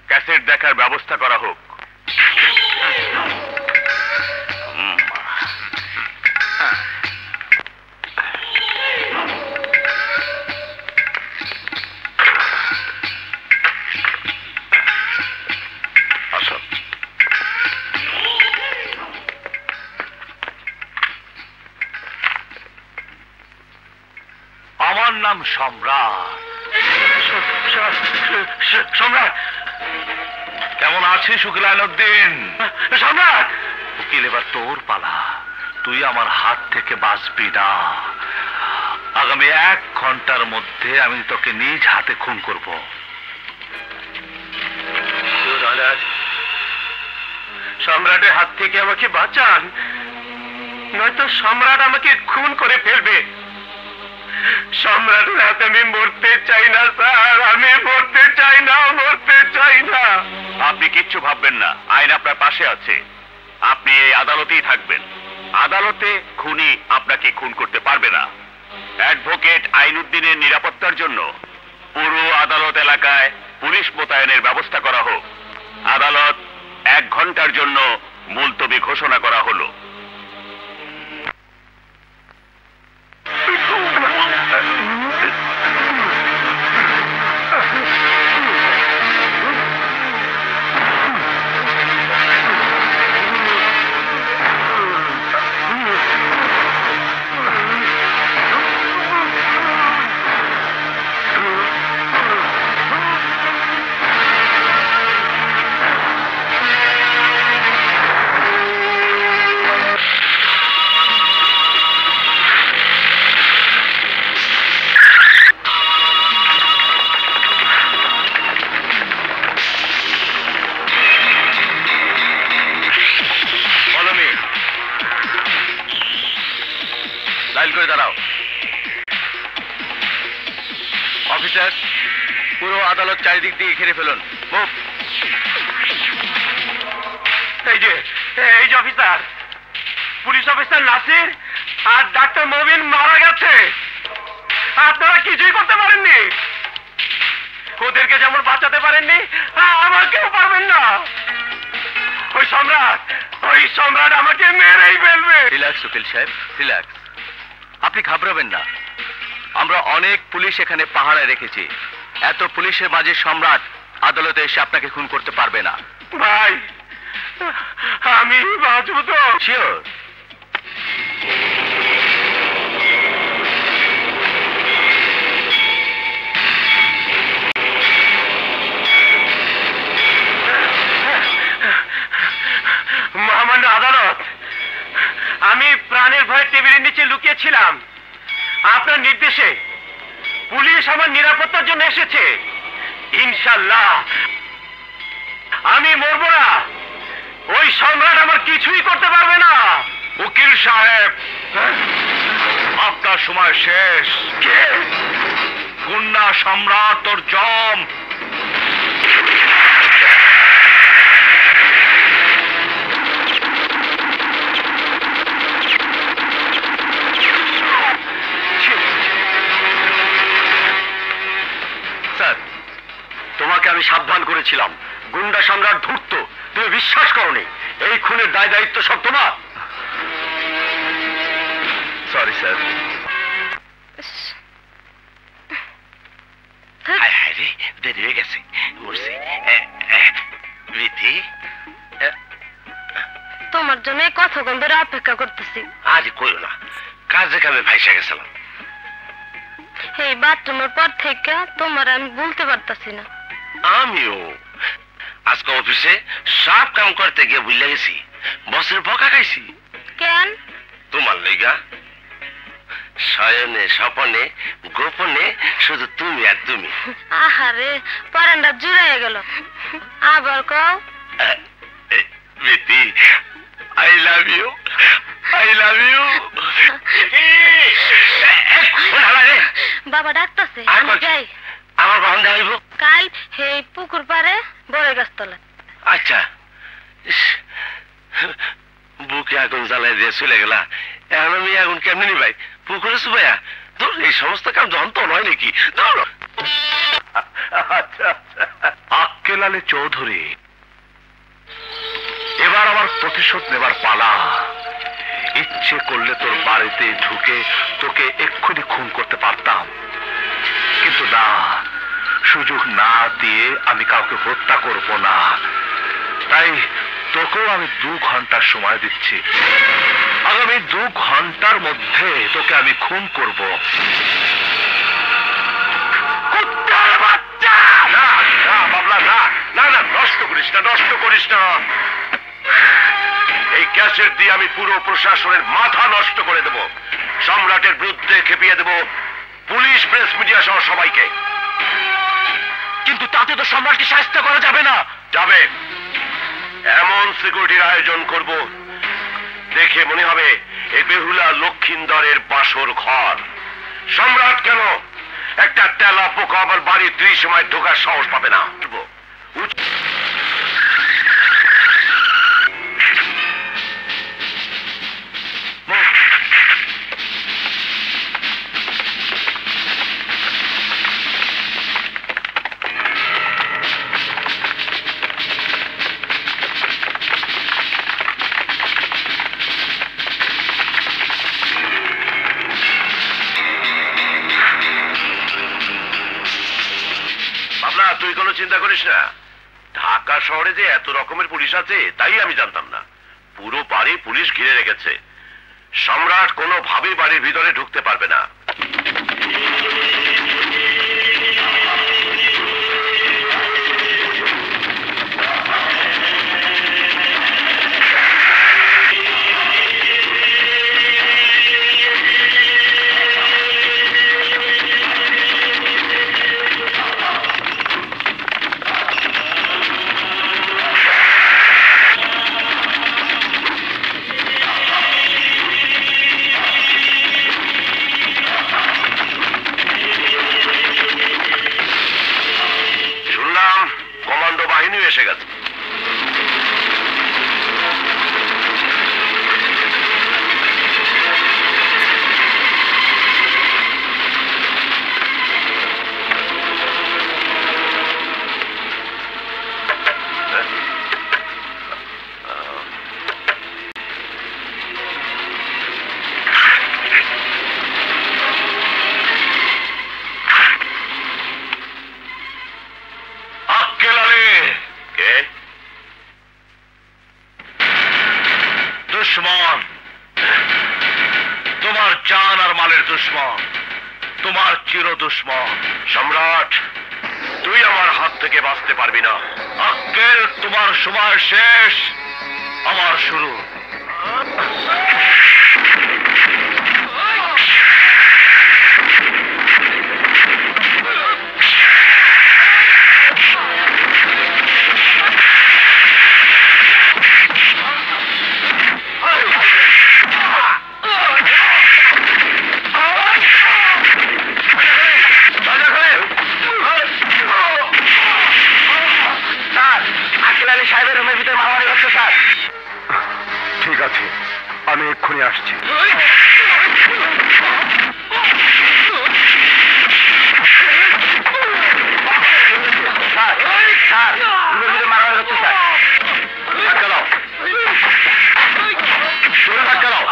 ক্যাসেট দেখার ব্যবস্থা করা হোক। আসো। আমার নাম সম্রাট। সম্রাট, কেমন আছিস উকিল আইনউদ্দিন? সম্রাট, উকিল এবার তোর পালা। তুই আমার হাত থেকে বাঁচবি না। আগামী 1 ঘন্টার মধ্যে আমি তোকে নিজ হাতে খুন করব। সম্রাটের হাত থেকে আমাকে বাঁচান, নয়তো সম্রাট আমাকে খুন করে ফেলবে। সম্রাটের হাতে আমি মরতে চাই না স্যার, আমি মরতে চাই না, মরতে চাই না। আপনি কিচ্ছু হবেন না, আইন আপনার পাশে আছে। আপনি এই আদালতেই থাকবেন। আদালতে খুনি আপনাকে খুন করতে পারবে না। অ্যাডভোকেট আইনউদ্দিনের নিরাপত্তার জন্য পুরো আদালত এলাকায় পুলিশ মোতায়েনের ব্যবস্থা করা হোক। আদালত 1 ঘন্টার জন্য মুলতবি ঘোষণা করা হলো। করে দাঁড়াও। অফিসার, পুরো আদালত চারিদিক দিয়ে ঘিরে ফেলুন। মুভ। এই যে অফিসার, পুলিশ অফিসার নাসির আর ডাক্তার মবিন মারা গেছে। আপনারা কিছুই করতে পারেননি। ওদেরকে যেমন বাঁচাতে পারেননি, আমাকেও পারবেন না। ওই সম্রাট আমাকে মেরেই ফেলবে। রিল্যাক্স উকিল সাহেব, রিল্যাক্স। আপনি ঘাবড়াবেন না। আমরা অনেক পুলিশ এখানে পাহারায় রেখেছি। এত পুলিশের মাঝে সম্রাট আদালতে এসে আপনাকে খুন করতে পারবে না। ভাই, আমি বাঁচব তো? শিওর। মহামান্য আদালত, আমি প্রাণের ভয়ে টেবিলের নিচে লুকিয়েছিলাম। আপনার নির্দেশে পুলিশ আমার নিরাপত্তার জন্য এসেছে। ইনশাল্লাহ আমি মরব না। ওই সম্রাট আমার কিছুই করতে পারবে না। উকিল সাহেব, আপনার সময় শেষ। কে? গুন্ডা সম্রাট তোর জম। স্যার, তোমাকে আমি সাবধান করেছিলাম। গুন্ডা সম্রাট ধূর্ত, তুমি বিশ্বাস করোনি। এই খুনের দায় দায়িত্ব সব তোমার। Sorry sir. দেরি হয়ে গেছে, মরছি। তোমার জন্য কতক্ষণ ধরে অপেক্ষা করতেছি। আজ কইও না, কাজে কামে ভাইসা গেছিলাম। এই বাথরুমের পর থেকে তোমার আমি বলতে পারতাছি না। আমিও আজকে অফিসে সব কাম করতে গিয়ে ভুলে গেছি। বসের বকা খাইছি। কেন? তোমার লেগা। শয়নে স্বপনে গোপনে শুধু তুমি আর তুমি। আহারে, পরানটা জুড়াইয়া গেল। আবার কও। বেটি, I love you, I love you. বাবা ডাকতেছে, আমি যাই। আমার বাহন দেখাইব কাল হে পুকুর পারে বড় গাছতলা। আচ্ছা। বুকে আগুন জ্বালাই দিয়ে চলে গেলা। এখন আমি আগুন কেমনি নি ভাই? পুকুরে সুবাইয়া তোর এই সমস্ত কাম যন্ত্র নয় নাকি? আক্কেল আলী চৌধুরী, এবার আমার প্রতিশোধ নেবার পালা। ইচ্ছে করলে তোর বাড়িতে ঢুকে তোকে এক্ষুনি খুন করতে পারতাম, কিন্তু না, সুযোগ না দিয়ে আমি কাউকে হত্যা করব না। তাই তোকেও আমি 2 ঘন্টার সময় দিচ্ছি। আগামী 2 ঘন্টার মধ্যে তোকে আমি খুন করব। না না বাবলা, না না না, নষ্ট করিস না, নষ্ট করিস না। এই ক্যাসেট দিয়ে আমি পুরো প্রশাসনের মাথা নষ্ট করে দেব। সম্রাটের বিরুদ্ধে খেপিয়ে দেব পুলিশ, প্রেস, মিডিয়া সহ সবাইকে। কিন্তু তাতে তো সম্রাটকে শাস্তি করা যাবে না। যাবে। এমন সিকিউরিটির আয়োজন করব, দেখে মনে হবে এই বেহুলা লক্ষিন্দরের বাসর ঘর। সম্রাট কেন, একটা তেলা পোকা আমার বাড়ির 30 সময় ঢোকার সাহস পাবে না। চিন্তা করিস না। ঢাকা শহরে যে এত রকমের পুলিশ আছে তাই আমি জানতাম না। পুরো বাড়ি পুলিশ ঘিরে রেখেছে। সম্রাট কোনোভাবেই বাড়ির ভিতরে ঢুকতে পারবে না। এসে গেছে। দুশ্মন, তোমার জান আর মালের দুশ্মন, তোমার চির দুশ্মন। সম্রাট, তুই আমার হাত থেকে বাঁচতে পারবি না। আক্কেল, তোমার সময় শেষ, আমার শুরু। ঠিক আছে, আমি এক্ষুনি আসছি। মারা হচ্ছে স্যার, ধাক্কা দাও, ধাক্কা দাও।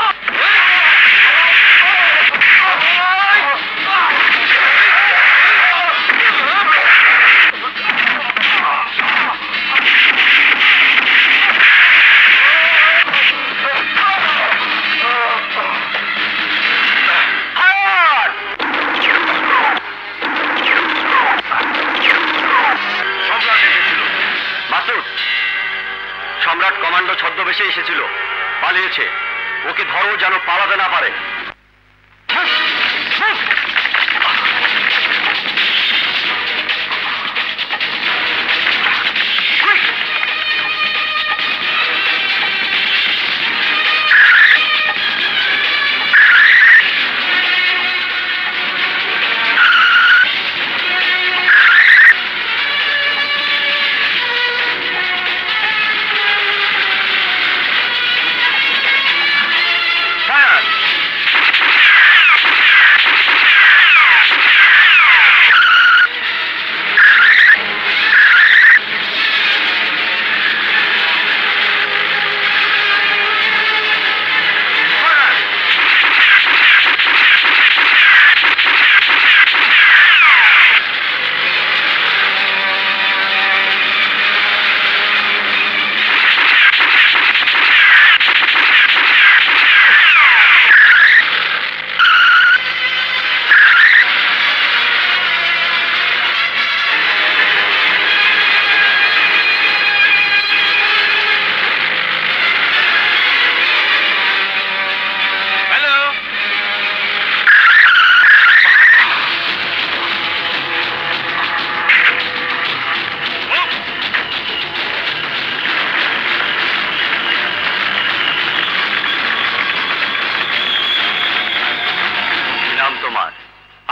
সম্রাট কমান্ডো ছদ্মবেশে এসেছিল, পালিয়েছে। ওকে ধরো যেন পালাতে না পারে।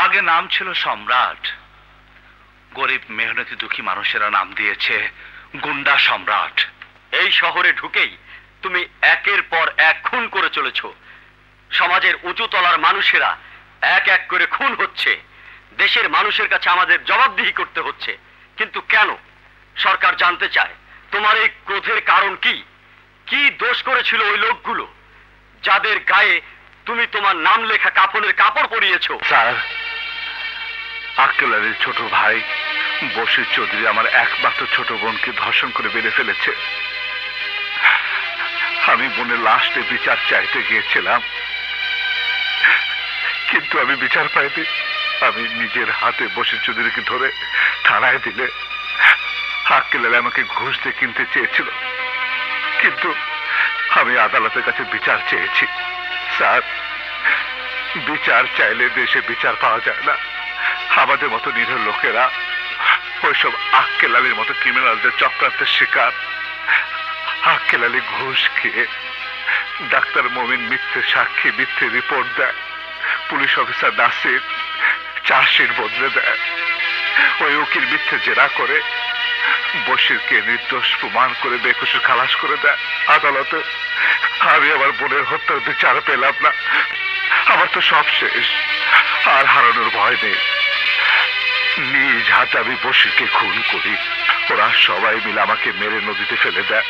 আগে নাম ছিল সম্রাট। গরিব মেহনতি দুঃখী মানুষেরা নাম দিয়েছে গুন্ডা সম্রাট। এই শহরে ঢুকেই তুমি একের পর এক খুন করে চলেছ। সমাজের উঁচু তলার মানুষেরা এক এক করে খুন হচ্ছে। দেশের মানুষের কাছে আমাদের জবাবদিহি করতে হচ্ছে। কিন্তু কেন? সরকার জানতে চায় তোমার এই ক্রোধের কারণ কি? কি দোষ করেছিল ওই লোকগুলো যাদের গায়ে তুমি তোমার নাম লেখা কাফনের কাপড় পরিয়েছো? স্যার, আক্কেল আলীর ছোট ভাই বশির চৌধুরী আমার একমাত্র ছোট বোনকে ধর্ষণ করে মেরে ফেলেছে। আমি বোনের লাশে বিচার চাইতে গিয়েছিলাম, কিন্তু আমি বিচার পাইনি। আমি নিজের হাতে বশির চৌধুরীকে ধরে থানায় দিলে আক্কেল আলী আমাকে ঘুষ দিয়ে কিনতে চেয়েছিল, কিন্তু আমি আদালতের কাছে বিচার চেয়েছি। স্যার, বিচার চাইলে দেশে বিচার পাওয়া যায় না। আমাদের মতো নিরীহ লোকেরা ওইসব আক্কেল আলীর মতো ক্রিমিনালদের চক্রান্তের শিকার। আক্কেল আলী ঘুষ খেয়ে, ডাক্তার মমিন মিথ্যে সাক্ষী, মিথ্যে রিপোর্ট দেয়, পুলিশ অফিসার নাসির চার্জশিট বদলে দেয়, ওই উকিল মিথ্যে জেরা করে বশিরকে নির্দোষ প্রমাণ করে বেকসুর খালাস করে দেয় আদালতে। আমি আমার বোনের হত্যার বিচার পেলাম না। আমার তো সব শেষ, আর হারানোর ভয় নেই। নিজ হাতে আমি বশিরকে খুন করি, ওরা সবাই মিলে আমাকে মেরে নদীতে ফেলে দেয়।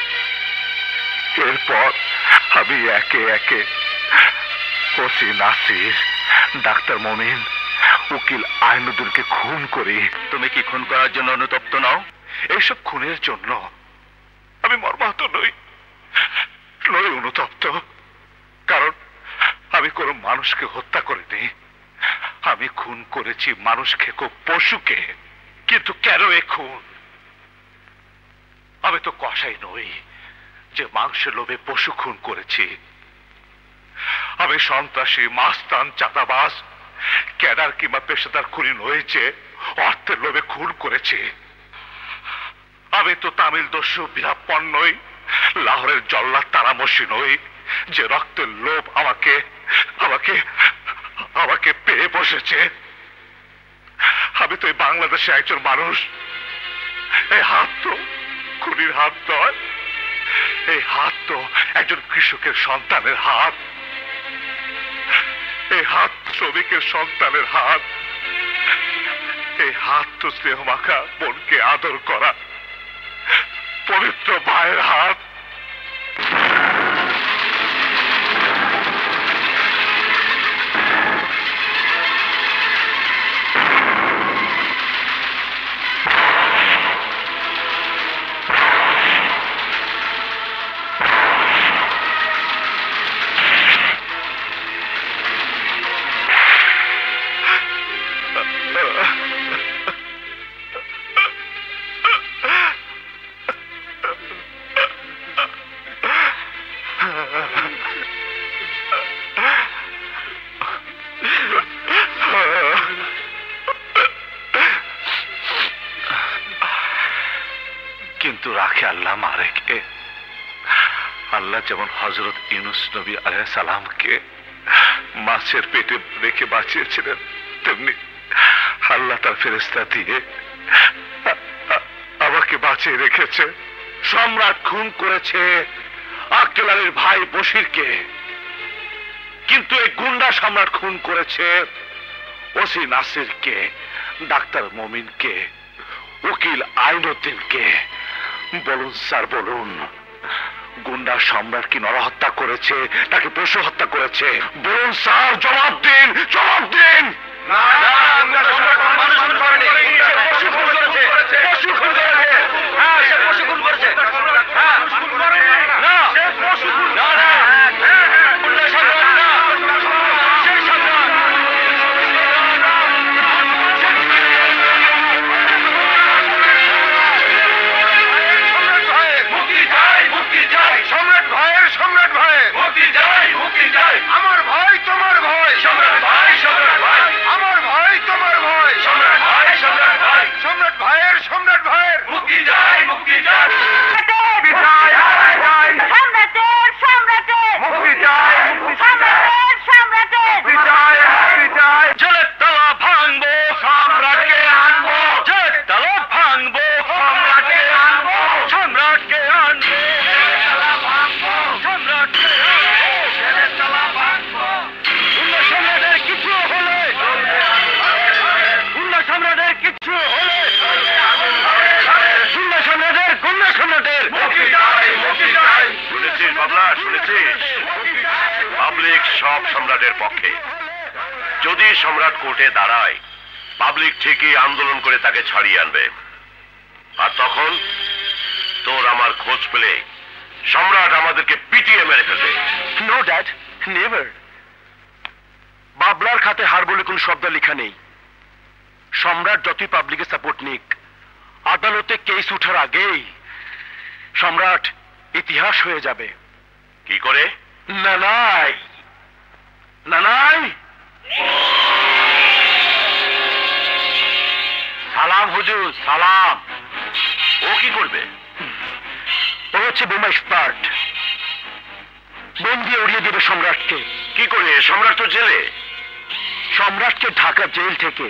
এরপর আমি একে একে ওসি নাসির, ডাক্তার মমিন, উকিল আইনুদ্দিনকে খুন করি। তুমি কি খুন করার জন্য অনুতপ্ত নও? এইসব খুনের জন্য আমি মর্মাহত নই, অনুতপ্ত। কারণ আমি কোনো মানুষকে হত্যা করিনি। আমি খুন করেছি মানুষ খেকো পশুকে। কিন্তু কেন এ খুন? আমি তো কসাই নই যে মাংসের লোভে পশু খুন করেছি। আমি সন্ত্রাসী, মাস্তান, চাঁদাবাজ, ক্যাডার কিংবা পেশাদার খুনি নই যে অর্থের লোভে খুন করেছি। আমি তো তামিল দস্যু বীরাপ্পন নই, লাহোরের জল্লাদ তারামসি নই যে রক্তের লোভ আমাকে আমাকে আমাকে পেয়ে বসেছে। আমি তো এই বাংলাদেশে একজন মানুষ। এই হাত তো খুনির হাত নয়, এই হাত তো একজন কৃষকের সন্তানের হাত, এই হাত শ্রমিকের সন্তানের হাত, এই হাত তো স্নেহ মাখা বোনকে আদর করা পবিত্র ভাইয়ের হাত। কিন্তু রাখে আল্লাহ মারেকে। আল্লাহ যেমন হযরত ইউনূস নবী আলাইহিস সালামকে মাছের পেটে রেখে বাঁচিয়েছিলেন, তেমনি আল্লাহ তার ফেরেশতা দিয়ে আমাকে বাঁচিয়ে রেখেছে। সম্রাট খুন করেছে আক্কেল আলীর ভাই বশিরকে, কিন্তু এই গুন্ডা সম্রাট খুন করেছে ওসি নাসিরকে, ডাক্তার মমিনকে, উকিল আইনুদ্দিনকে। বলুন স্যার, বলুন, গুন্ডা সম্রাট কি নরহত্যা করেছে নাকি পশু হত্যা করেছে? বলুন স্যার, জবাব দিন, জবাব দিন। আমার ভাই তোমার ভাই, সম্রাট ভাই, সম্রাট ভাই, আমার ভাই তোমার ভাই, সম্রাট ভাই, সম্রাট ভাই, সম্রাট ভাইয়ের, সম্রাট ভাইয়ের মুক্তি চাই, মুক্তি চাই, মুক্তি চাই, সম্রাটের সম্রাটের মুক্তি চাই, সম্রাটের সম্রাটের মুক্তি চাই, মুক্তি চাই। জেলের তালা ভাঙবো, সম্রাটকে আনবো, জেলের তালা ভাঙবো, সম্রাটকে আনবো, সম্রাটকে আনবো, সম্রাটকে সম্রাটের কিছু হলে, গুন্ডা সম্রাটের কিছু হলে, গুন্ডা সম্রাটের, গুন্ডা সম্রাটের মুক্তি চাই, মুক্তি চাই। শুনেছিস বাবলা, শুনেছিস? পাবলিক সব সম্রাটের পক্ষে। যদি সম্রাট কোর্টে দাঁড়ায় পাবলিক ঠিকই আন্দোলন করে তাকে ছাড়িয়ে আনবে, আর তখন তোর আমার খোঁজ পেলে সম্রাট আমাদেরকে পিটিয়ে মেরে ফেলবে। No dad, never. বাবলার খাতে হার বলে কোন শব্দ লেখা নেই। সম্রাট যতই পাবলিকের সাপোর্ট নিক, আদালতে কেস উঠার আগেই সম্রাট ইতিহাস হয়ে যাবে। কি করে? নানাই, নানাই, সালাম হুজুর, সালাম। ও কি করবে? ও হচ্ছে বোমা এক্সপার্ট। বোম দিয়ে উড়িয়ে দেবে সম্রাটকে। কি করে? সম্রাট তো জেলে। সম্রাটকে ঢাকা জেল থেকে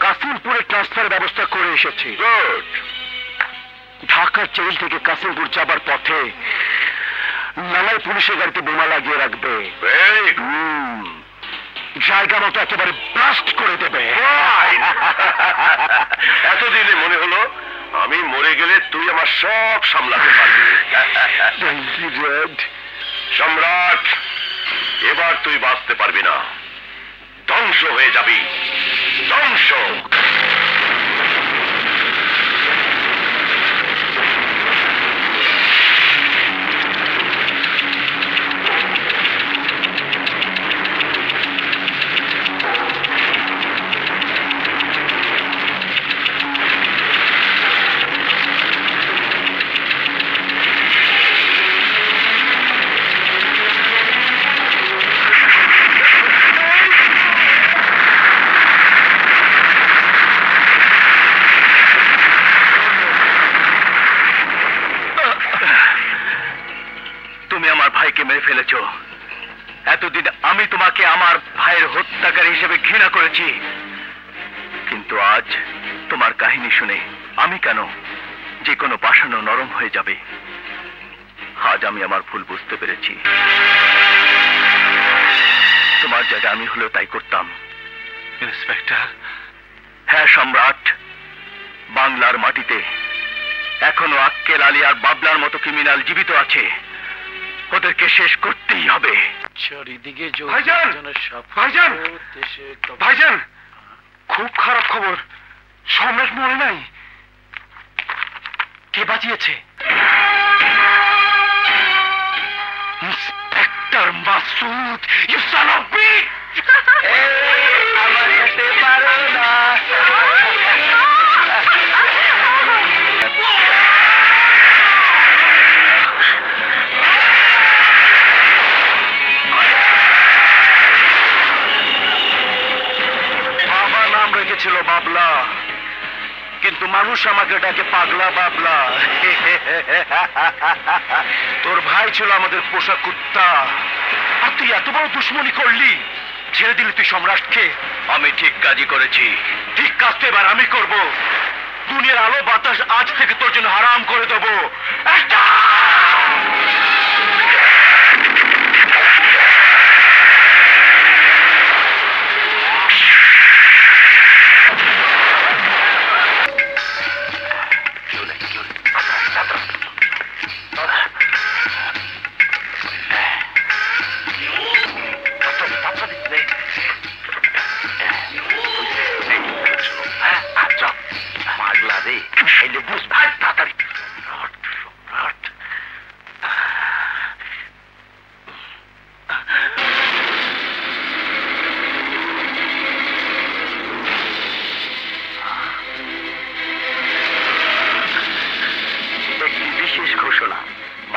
কাসিমপুরে ট্রান্সফার ব্যবস্থা করে এসেছি। গুড। ঢাকা জেল থেকে কাসিমপুর যাবার পথে নালাই পুলিশের গাড়িতে বোমা লাগিয়ে রাখবে। Very good. জায়গা মতো একেবারে ব্লাস্ট করে দেবে। এতদিনে মনে হলো আমি মরে গেলে তুই আমার সব সামলাতে পারবি। সম্রাট, এবার তুই বাঁচতে পারবি না, ধ্বংস হয়ে যাবি, ধ্বংস। এতদিন আমি তোমাকে আমার ভাইয়ের হত্যাকারী হিসেবে ঘৃণা করেছি, কিন্তু আজ তোমার কাহিনী শুনে আমি কেন যে কোনো পাষাণও নরম হয়ে যাবে। আজ আমি আমার ভুল বুঝতে পেরেছি। তোমার জায়গা আমি হলেও তাই করতাম। ইন্সপেক্টর। হ্যাঁ সম্রাট, বাংলার মাটিতে এখনো আক্কেল আলী আর বাবলার মতো ক্রিমিনাল জীবিত আছে। ওদেরকে শেষ করতেই হবে। চারিদিকে ভাইজান, ভাইজান, ভাইজান, খুব খারাপ খবর। সম্রাট মরে নাই। কে বাঁচিয়েছে? Inspector Masud. You son of bitch! আমার যেতে পারো না। ছিল বাবলা, কিন্তু মানুষ আমাকে ডাকে পাগলা বাবলা। তোর ভাই ছিল আমাদের পোষা কুত্তা, আর তুই এত বড় দুশ্মনী করলি, ছেড়ে দিলি তুই সম্রাটকে। আমি ঠিক কাজই করেছি। ঠিক কাজ তো এবার আমি করব। দুনিয়ার আলো বাতাস আজ থেকে তোর জন্য হারাম করে দেবো।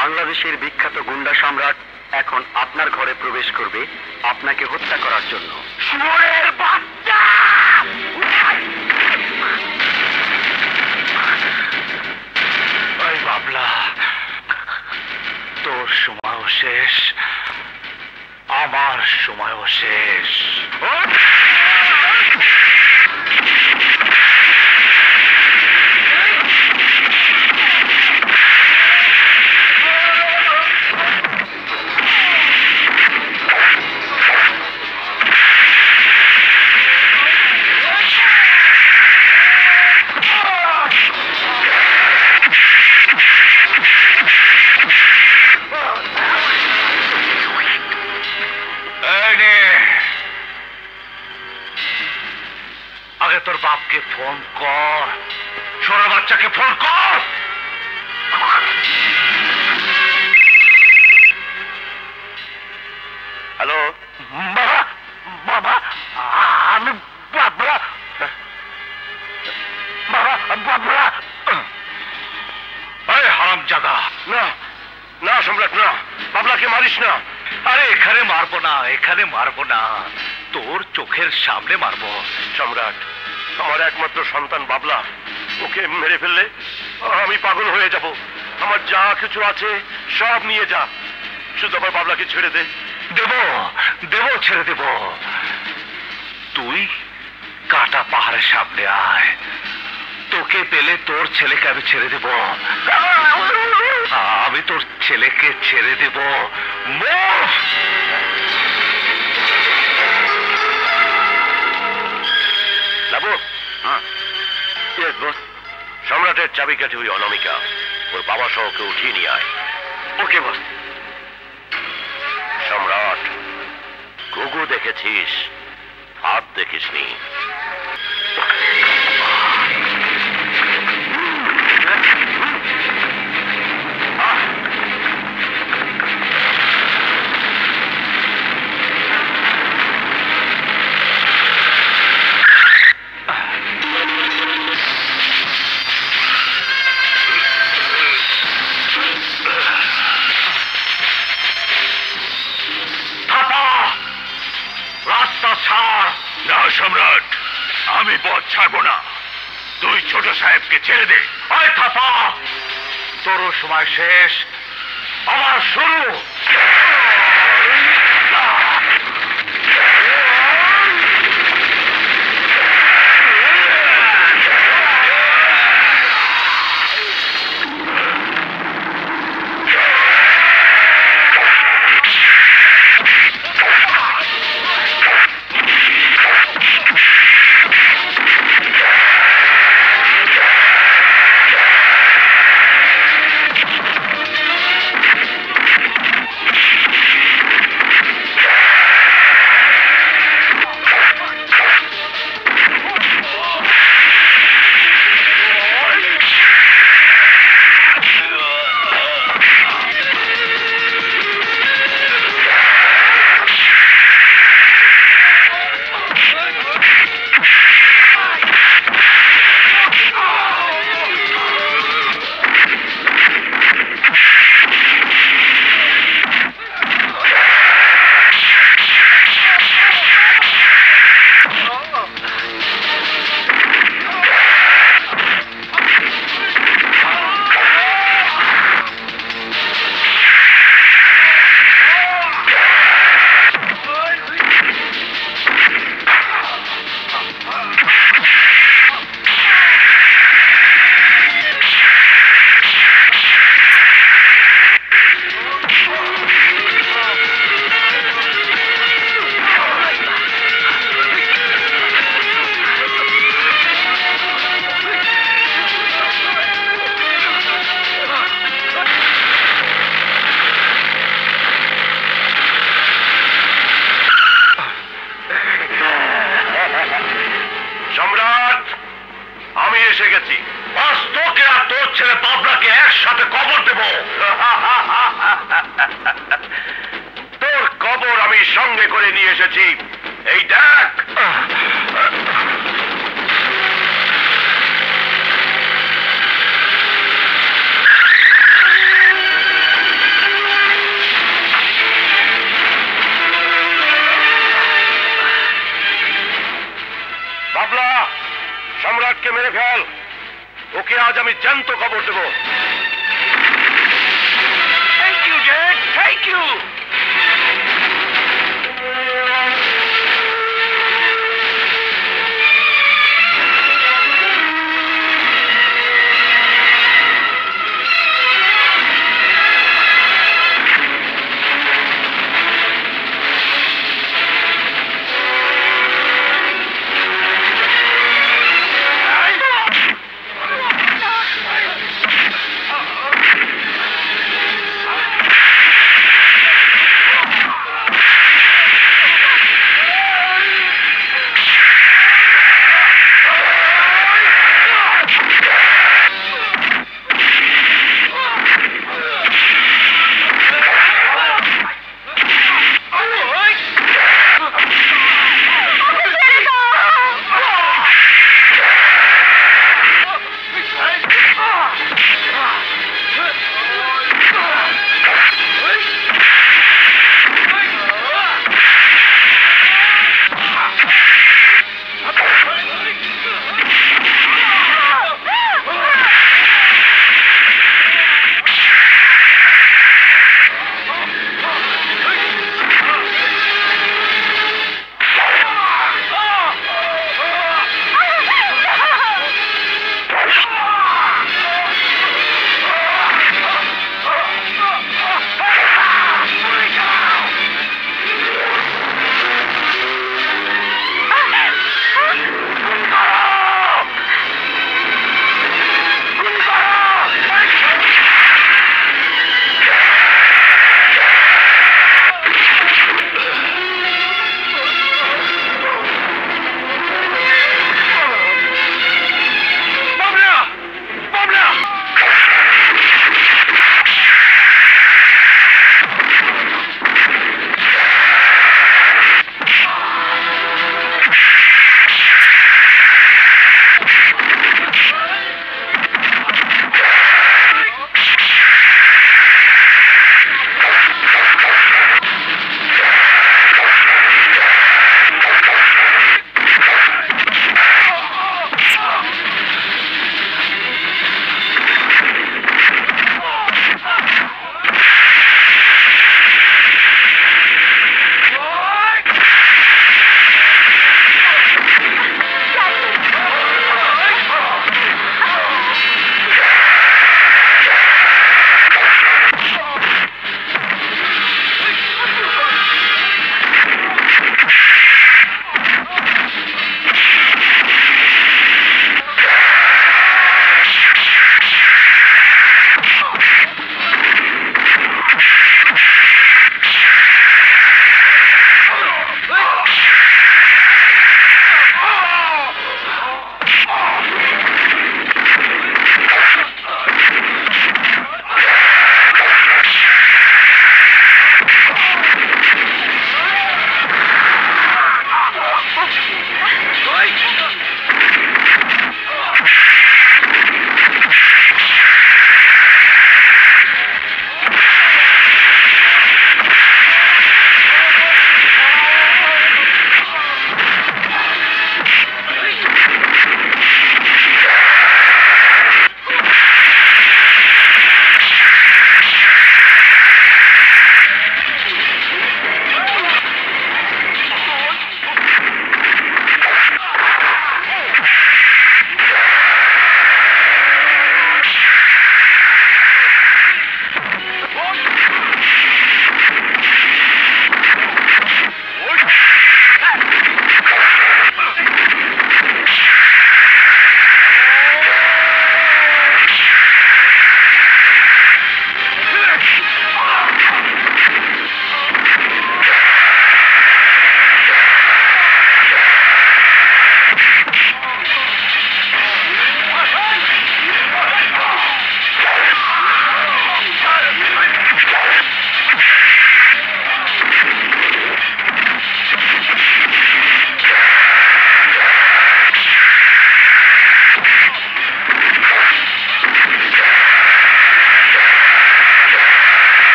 বাংলাদেশের বিখ্যাত গুন্ডা সম্রাট এখন আপনার ঘরে প্রবেশ করবে আপনাকে হত্যা করার জন্য। শুয়োরের বাচ্চা! ওই বাবলা, তোর সময়ও শেষ, আমার সময়ও শেষ। ফোন কর, ছোট বাচ্চাকে ফোন কর। হ্যালো বাবা, বাবা আমি বাবলা, বাবা বাবলা। আরে হারামজাদা, না না সম্রাট, না, বাবলাকে মারিস না। আরে এখানে মারবো না, এখানে মারবো না, তোর চোখের সামনে মারবো। সম্রাট, আমার একমাত্র সন্তান বাবলা, ওকে মেরে ফেললে আমি পাগল হয়ে যাব। আমার যা কিছু আছে সব নিয়ে যা, শুধু আমার বাবলাকে ছেড়ে দে। দেব দেব, ছেড়ে দেব। তুই কাটা পাহাড়ের সামনে আয়, তোকে পেলে তোর ছেলেকে আমি ছেড়ে দেব। আমি তোর ছেলেকে ছেড়ে দেব। লাবু, সম্রাটের চাবিকাঠি ওই অনামিকা, ওর বাবা সহ ওকে উঠিয়ে নিয়ে আয়। ওকে বস। সম্রাট, গুগু দেখেছিস, হাত দেখিসনি। না সম্রাট, আমি পথ ছাড়বো না, তুই ছোট সাহেবকে ছেড়ে দে। আয় থাপা, তোর সময় শেষ, আমার শুরু। সম্রাট, আমি এসে গেছি। বাস, তোকে আর তোর ছেলে বাবলাকে একসাথে কবর দেব। তোর কবর আমি সঙ্গে করে নিয়ে এসেছি, এই দেখ। বাবলা, সম্রাটকে মেরে ফেল, ওকে আজ আমি জ্যান্ত কবর দেব।